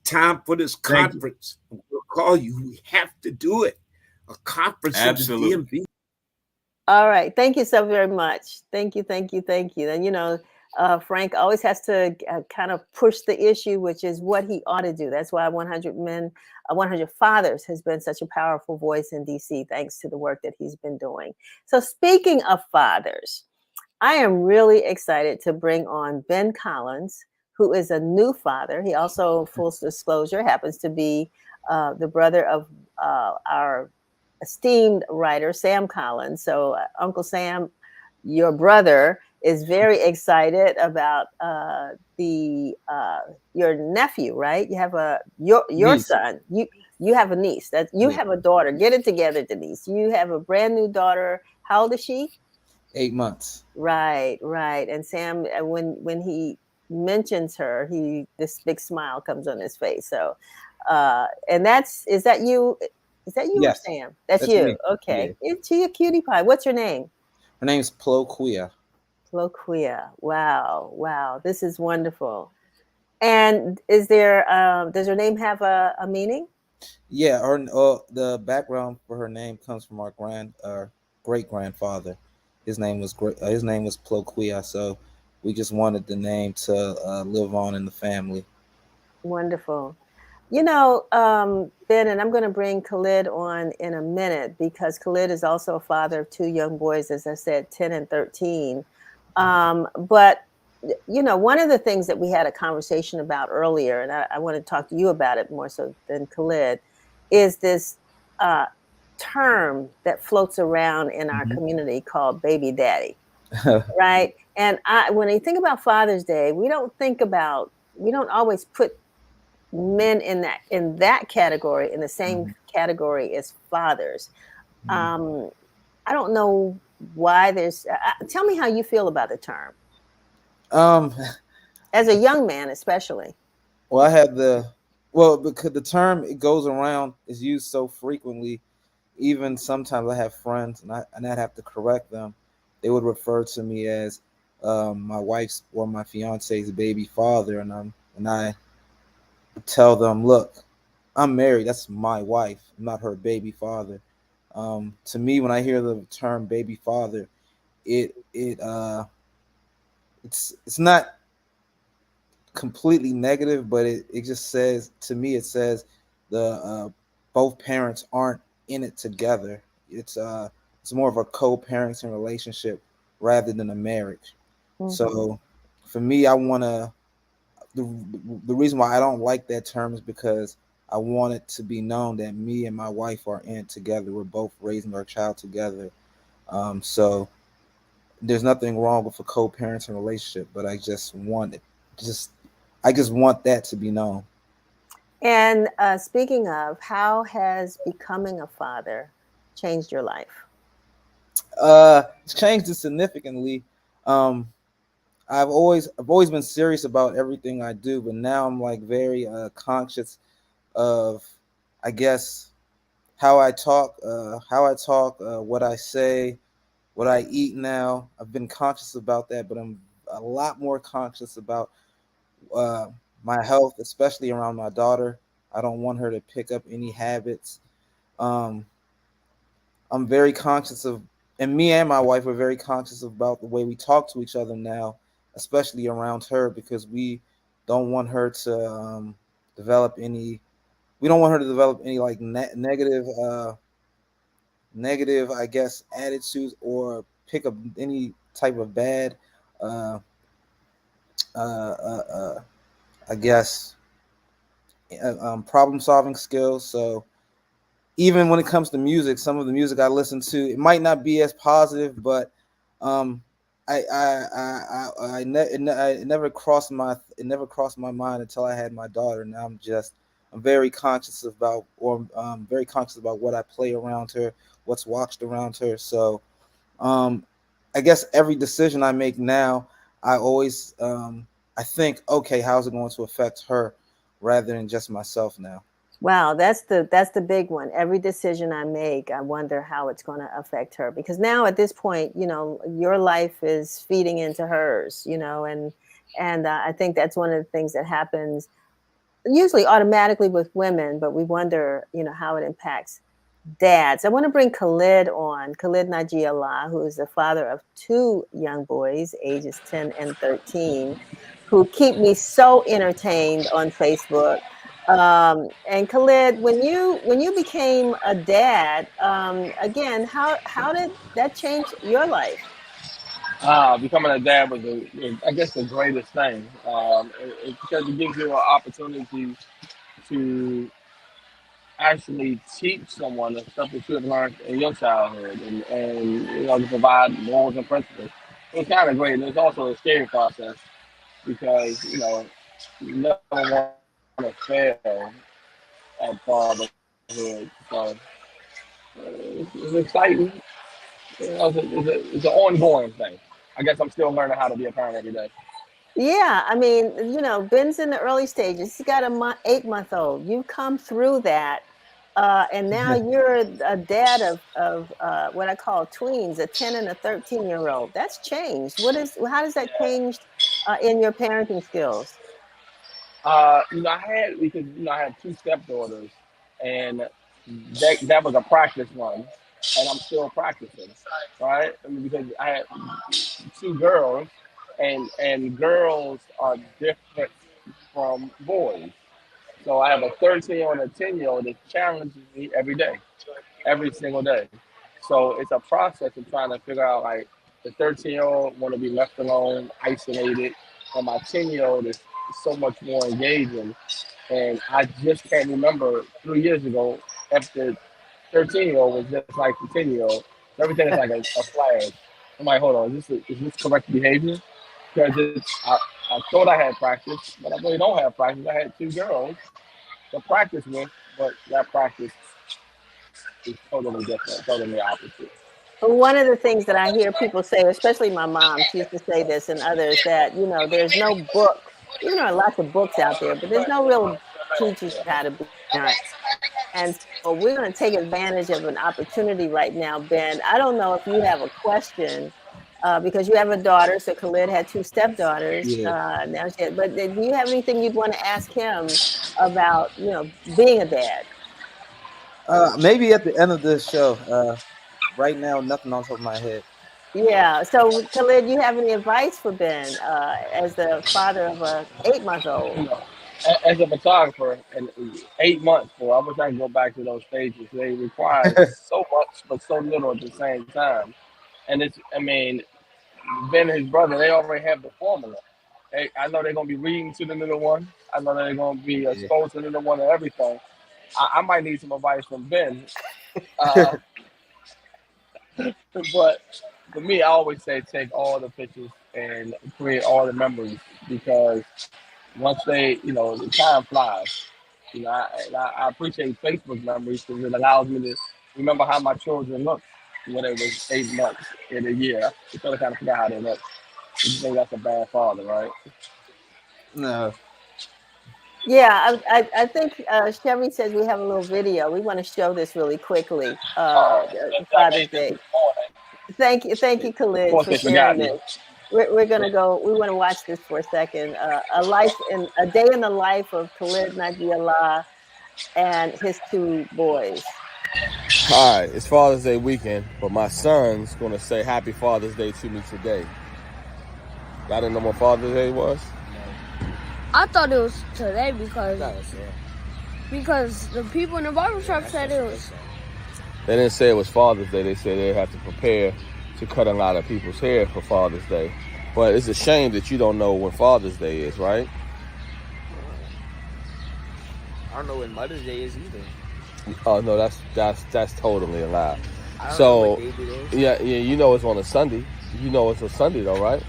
Time for this conference. We'll call you. We have to do it. A conference. Absolutely. In the DMV. All right. Thank you so very much. Thank you. And, Frank always has to kind of push the issue, which is what he ought to do. That's why 100 Fathers has been such a powerful voice in DC, thanks to the work that he's been doing. So speaking of fathers, I am really excited to bring on Ben Collins, who is a new father. He also, full disclosure, happens to be the brother of our esteemed writer, Sam Collins. So Uncle Sam, your brother, is very excited about your nephew, right? You have your niece. Son. You have a niece. Have a daughter. Get it together, Denise. You have a brand new daughter. How old is she? 8 months. Right. And Sam, when he mentions her, this big smile comes on his face. So, and is that you? Is that you, yes. Or Sam? That's you. Me. Okay. Yeah. Is she a cutie pie? What's her name? Her name's Ploquia. Wow. This is wonderful. And is there, does her name have a meaning? Yeah, the background for her name comes from our great grandfather. His name was Ploquia. So we just wanted the name to live on in the family. Wonderful. Ben, and I'm going to bring Khalid on in a minute because Khalid is also a father of two young boys, as I said, 10 and 13. But, one of the things that we had a conversation about earlier, and I want to talk to you about it more so than Khalid, is this uh, term that floats around in our Mhm. community called baby daddy, right? And when I think about Father's Day, we don't always put men in that category in the same Mhm. category as fathers. Mhm. Um, I don't know why there's. Tell me how you feel about the term Um, as a young man, especially. well, I had because the term it goes around is used so frequently. Even sometimes I have friends, and I'd have to correct them. They would refer to me as my wife's or my fiance's baby father, and I tell them, look, I'm married. That's my wife. I'm not her baby father. To me, when I hear the term baby father, it's not completely negative, but it just says to me it says the both parents aren't in it together. It's more of a co-parenting relationship rather than a marriage. Mhm. So for me, I want to the the reason why I don't like that term is because I want it to be known that me and my wife are in it together. We're both raising our child together. So there's nothing wrong with a co-parenting relationship, but just I just want that to be known. And speaking of, how has becoming a father changed your life? It's changed it significantly. Um, I've always been serious about everything I do, but now I'm like very conscious of, I guess, what I say, what I eat now. I've been conscious about that, but I'm a lot more conscious about uh, my health, especially around my daughter. I don't want her to pick up any habits. Um, I'm very conscious of, and me and my wife are very conscious about the way we talk to each other now, especially around her, because don't want her to develop any. We don't want her to develop any like negative, I guess, attitudes or pick up any type of bad, uh, uh, uh, uh, I guess, problem solving skills. So even when it comes to music, some of the music I listen to, it might not be as positive, but um, it never crossed my mind until I had my daughter. Now I'm very conscious about, or very conscious about what I play around her, what's watched around her. So um, I guess every decision I make now, I always I think, okay, how's it going to affect her, rather than just myself now. Wow, that's the big one. Every decision I make, I wonder how it's going to affect her because now at this point, your life is feeding into hers, and I think that's one of the things that happens usually automatically with women, but we wonder, how it impacts dads. I want to bring Khalid on, Khalid Najee Allah, who is the father of two young boys, ages 10 and 13, who keep me so entertained on Facebook. And Khalid, when you became a dad, again, how did that change your life? Becoming a dad I guess, the greatest thing. Because it gives you an opportunity to actually teach someone the stuff that you have learned in your childhood and to provide morals and principles. It's kind of great. And it's also a scary process because, you never want to fail at fatherhood. So it's exciting. It's an ongoing thing. I guess I'm still learning how to be a parent every day. Yeah, I mean, Ben's in the early stages. He's got a 8-month-old. You've come through that, and now you're a dad of what I call tweens, a 10 and a 13-year-old. That's changed. How does that change in your parenting skills? I had two stepdaughters, and that was a practice run, and I'm still practicing, right? I mean, because I had two girls, and girls are different from boys. So I have a 13-year-old and a 10-year-old that challenges me every day, every single day. So it's a process of trying to figure out like the 13-year-old want to be left alone, isolated, and my 10-year-old is so much more engaging. And I just can't remember 3 years ago if the 13-year-old was just like the 10-year-old. Everything is like a flash. I'm like, hold on, is this correct behavior? Because I thought I had practice, but I really don't have practice. I had two girls to practice with, but that practice is totally different, totally opposite. One of the things that I hear people say, especially my mom, she used to say this, and others, that there's no books. There are lots of books out there, but there's no real teaching you how to be parents. And so we're going to take advantage of an opportunity right now, Ben. I don't know if you have a question, because you have a daughter. So Khalid had two stepdaughters. Yeah. But do you have anything you'd want to ask him about, being a dad? Maybe at the end of this show. Right now, nothing on top of my head. Yeah. So Khalid, you have any advice for Ben, as the father of a 8-month-old? You know, as a photographer, and 8 months, I wish I could go back to those stages. They require so much, but so little at the same time. And Ben and his brother, they already have the formula. I know they're gonna be reading to the little one. I know they're gonna be exposed to the little one and everything. I might need some advice from Ben. Uh, but for me, I always say take all the pictures and create all the memories, because once the time flies. I appreciate Facebook memories because it allows me to remember how my children looked when it was 8 months in a year. I kind of forgot how they look. You think that's a bad father, right? No. Yeah, I think Chevy says we have a little video. We want to show this really quickly. I Father's made this Day. this morning. Thank you, Of Khalid, course, for they sharing forgot me. this. We're gonna go. We want to watch this for a second. A day in the life of Khalid Nagiallah and his two boys. All right, it's Father's Day weekend, but my son's gonna say Happy Father's Day to me today. Y'all didn't know what Father's Day was? I thought it was today because the people in the barbershop said it was. They didn't say it was Father's Day. They said they have to prepare to cut a lot of people's hair for Father's Day. But it's a shame that you don't know when Father's Day is, right? I don't know when Mother's Day is either. Oh no, that's totally a lie. I don't know So what day it is. yeah, you know it's on a Sunday. You know it's a Sunday though, right?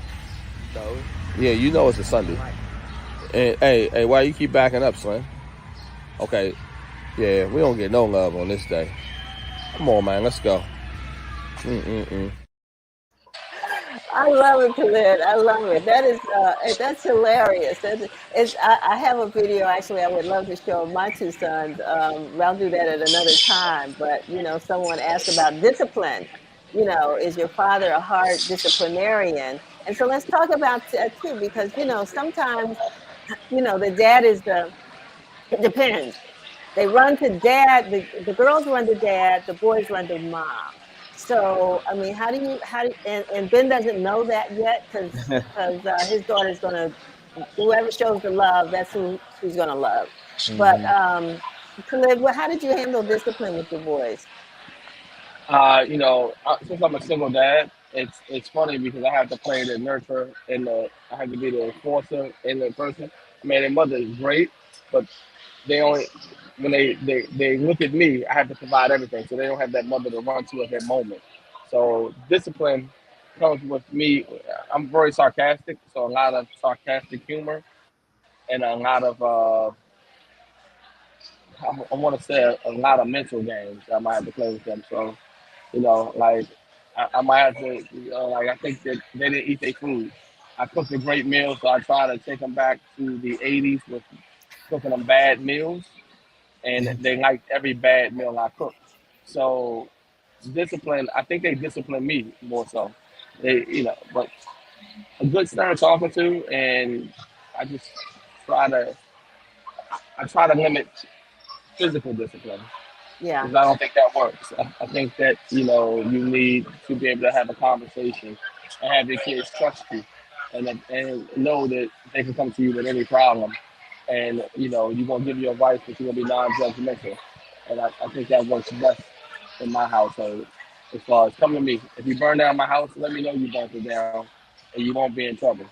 So Yeah, you know it's a Sunday. And hey, why you keep backing up, Slim? Okay, yeah, we don't get no love on this day. Come on, man, let's go. I love it, Khalid. I love it. That's hilarious. I have a video actually. I would love to show my two sons. I'll do that at another time. But someone asked about discipline. Is your father a hard disciplinarian? And so let's talk about that too, because sometimes the dad is it depends. They run to dad. The girls run to dad. The boys run to mom. So, I mean, and Ben doesn't know that yet because his daughter's whoever shows the love, that's who she's going to love. Mm-hmm. But, Khalid, how did you handle discipline with your boys? Since I'm a single dad, it's funny because I have to play the nurturer and I have to be the enforcer in the person. I mean, their mother is great, but they only when they look at me, I have to provide everything, so they don't have that mother to run to at that moment. So discipline comes with me. I'm very sarcastic, so a lot of sarcastic humor and a lot of I want to say a lot of mental games I might have to play with them. So like I might have to, like I think that they didn't eat their food. I cooked a great meal, so I try to take them back to the '80s with cooking them bad meals, and they liked every bad meal I cooked. So discipline, I think they discipline me more so. But a good stern talking to, and I just try to, I try to limit physical discipline. Yeah. Because I don't think that works. I think that, you need to be able to have a conversation and have your kids trust you and know that they can come to you with any problem. and you're gonna give your advice, but you're gonna be non-judgmental. And I think that works best in my household. As far as come to me, if you burn down my house, let me know you burnt it down, and you won't be in trouble.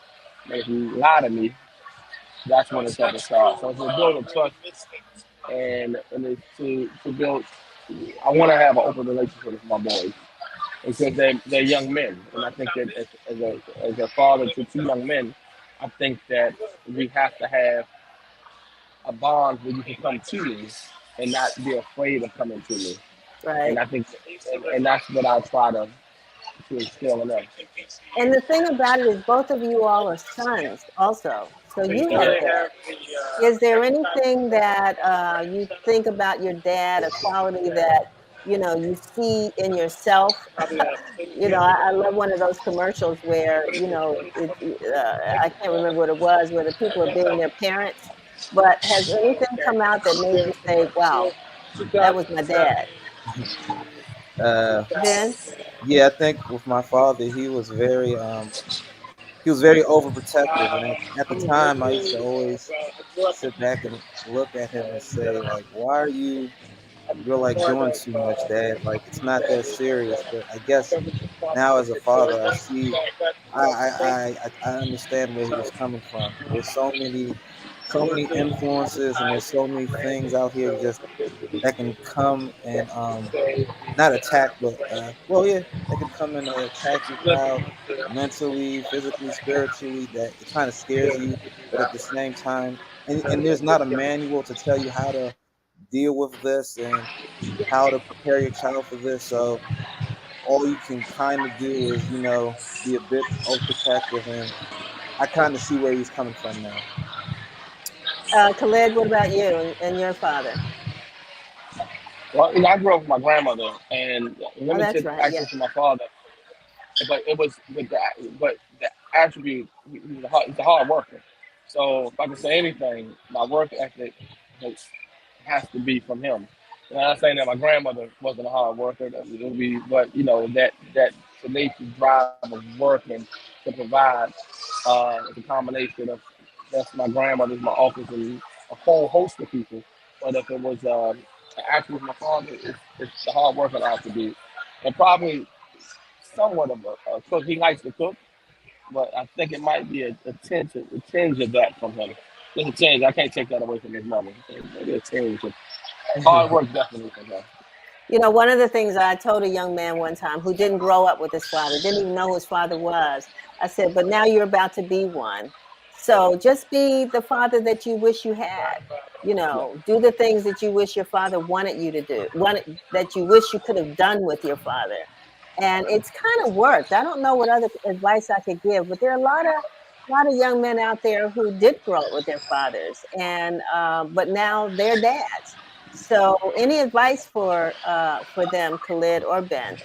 But if you lie to me, that's when the trouble starts. So it's a build of trust, and it's to build. I want to have an open relationship with my boys because they're young men, and I think that as a father to two young men, I think that we have to have a bond where you can come to me and not be afraid of coming to me. And Right. I think, and that's what I try to instill in them. And the thing about it is, both of you all are sons, also. So you have dad. Is there anything that you think about your dad, a quality that you see in yourself? I love one of those commercials where I can't remember what it was, where the people are being their parents. But has anything come out that made you say, "Wow, that was my dad"? Uh, Ben? yeah, I think with my father, he was very overprotective, and at the time, I used to always sit back and look at him and say, like, "Why are you're like doing too much, Dad? Like, it's not that serious." But I guess now as a father, I see, I understand where he was coming from. There's so many influences, and there's so many things out here just that can come and not attack, but well, yeah, that can come and attack your child mentally, physically, spiritually. That it kind of scares you, but at the same time, and there's not a manual to tell you how to deal with this and how to prepare your child for this. So all you can kind of do is, be a bit overprotective, and I kind of see where he's coming from now. Khalid, what about you and your father? Well, I grew up with my grandmother, and Oh, that's limited right. Yeah. access to my father. But it was but the attribute, he's a hard worker. So if I can say anything, my work ethic has, has to be from him. And I'm not saying that my grandmother wasn't a hard worker. That would be, but that tenacious drive of working to provide is a combination of that's my grandmother's, my uncles, and a whole host of people. But if it was actually my father, it's the hard working attribute, and probably somewhat of a cook. He likes to cook, but I think it might be a tinge of that from him. Just a tinge. I can't take that away from his mother. So maybe a tinge of hard work definitely from him. One of the things I told a young man one time who didn't grow up with his father, didn't even know who his father was, I said, but now you're about to be one. So just be the father that you wish you had. Yeah. Do the things that you wish your father wanted you to do, that you wish you could have done with your father. And it's kind of worked. I don't know what other advice I could give, but there are a lot of young men out there who did grow up with their fathers, and but now they're dads. So, any advice for them, Khalid or Ben?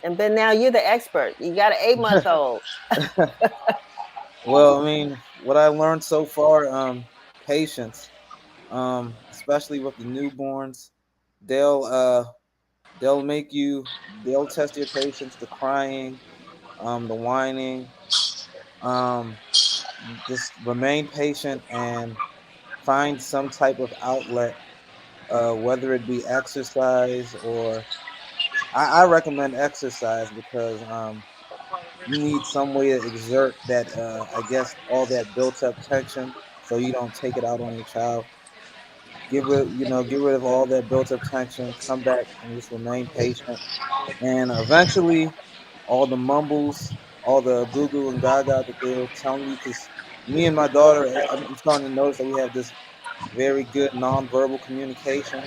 And Ben, now you're the expert. You got an 8-month old. Well, I mean, what I learned so far, patience, especially with the newborns. They'll uh, they'll they'll test your patience, the crying, the whining. Um, just remain patient and find some type of outlet, whether it be exercise or I recommend exercise because you need some way to exert that, I guess, all that built up tension so you don't take it out on your child. Get rid of all that built up tension, come back and just remain patient. And eventually, all the mumbles, all the goo goo and gaga that they're telling you, because me and my daughter, I'm starting to notice that we have this very good nonverbal communication.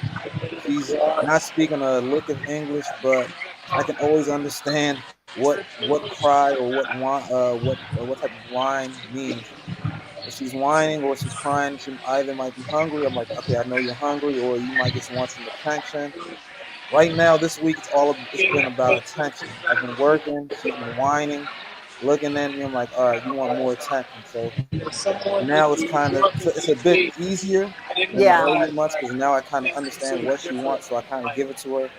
She's not speaking a lick of English, but I can always understand what cry or what type of whine means. If she's whining or she's crying, she either might be hungry. I'm like, okay, I know you're hungry, or you might just want some attention. Right now, this week, it's been about attention. I've been working. She's been whining, looking at me. I'm like, all right, you want more attention. So now it's a bit easier than the Yeah, earlier months because now I kind of understand what she wants, so I kind of give it to her,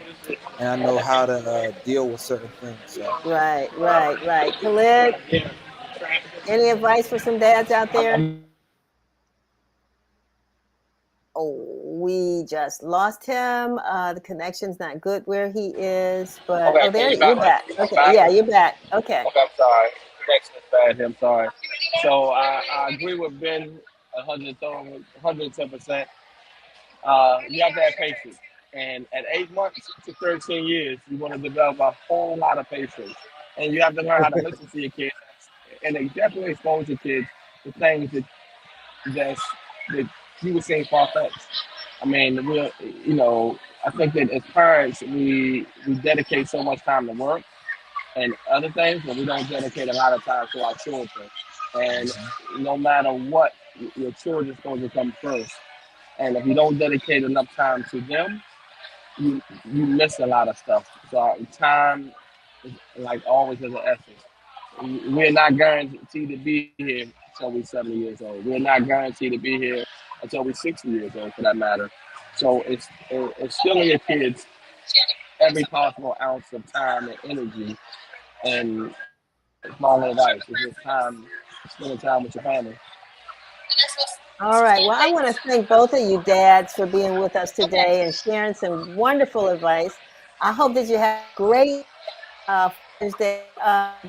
and I know how to deal with certain things. So right, right, right. Khalid, any advice for some dads out there? I we just lost him. The connection's not good where he is, but Okay, oh, there you you're back? back. I'm Okay, back. yeah, you're back. Okay. Okay, I'm sorry. Connection is bad here. I'm sorry. So I agree with Ben 110%. You have to have patience. And at 8 months to 13 years, you want to develop a whole lot of patience. And you have to learn how to listen to your kids. And they definitely expose your kids to things that's, that you would say far-fetched. I mean, I think that as parents, we dedicate so much time to work and other things, but we don't dedicate a lot of time to our children. And no matter what, your children's supposed to come first. And if you don't dedicate enough time to them, you miss a lot of stuff. So time, is, like always, is an essence. We're not guaranteed to be here until we're 70 years old. We're not guaranteed to be here until we're 60 years old, for that matter. So it's still in your kids every possible ounce of time and energy. And it's my only advice. It's just spending time with your family. All right. Well, I want to thank both of you dads for being with us today and sharing some wonderful advice. I hope that you have a great Father's Day.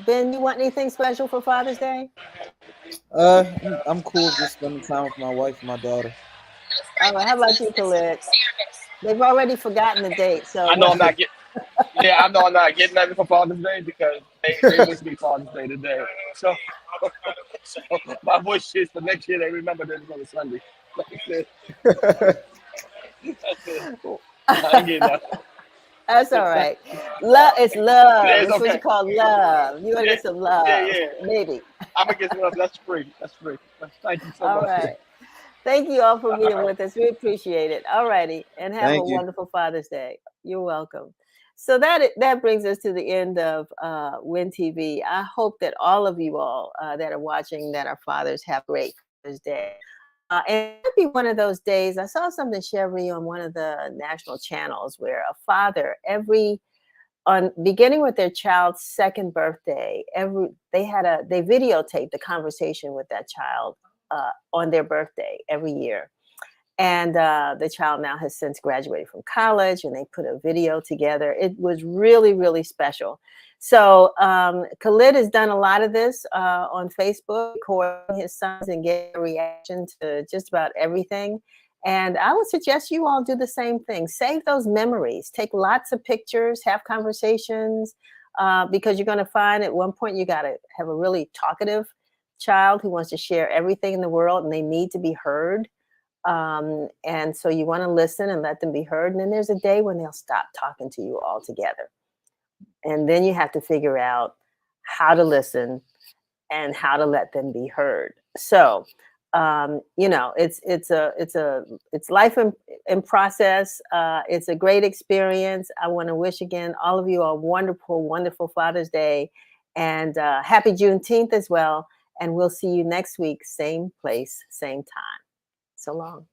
Ben, you want anything special for Father's Day? I'm cool just spending time with my wife and my daughter. All right. How about you, Khalid? They've already forgotten the date. So I know what? I'm not getting. Yeah, I know I'm not getting nothing for Father's Day because they wish me Father's Day today. So, so my wish is for next year they remember that it's on a Sunday. That's it. I ain't getting nothing. That's all right. Love, it's love. Yeah, it's It's what you okay. call love. You want to Yeah, get some yeah, love, yeah. maybe. I'm gonna get some. That's free. That's free. Thank you so All much. right. Thank you all for All being right. with us. We appreciate it. All righty. And have a Thank you. wonderful Father's Day. You're welcome. So that brings us to the end of Win TV. I hope that all of you all that are watching that are fathers have a great Father's Day. And it might be one of those days. I saw something, Chevy, on one of the national channels where a father beginning with their child's second birthday, they videotaped the conversation with that child on their birthday every year. And the child now has since graduated from college, and they put a video together. It was really, really special. So Khalid has done a lot of this on Facebook, recording his sons and getting a reaction to just about everything. And I would suggest you all do the same thing. Save those memories. Take lots of pictures, have conversations, because you're going to find at one point you got to have a really talkative child who wants to share everything in the world, and they need to be heard. And so you want to listen and let them be heard. And then there's a day when they'll stop talking to you altogether. And then you have to figure out how to listen and how to let them be heard. So, it's life in process. It's a great experience. I want to wish again all of you a wonderful, wonderful Father's Day, and happy Juneteenth as well. And we'll see you next week, same place, same time. So long.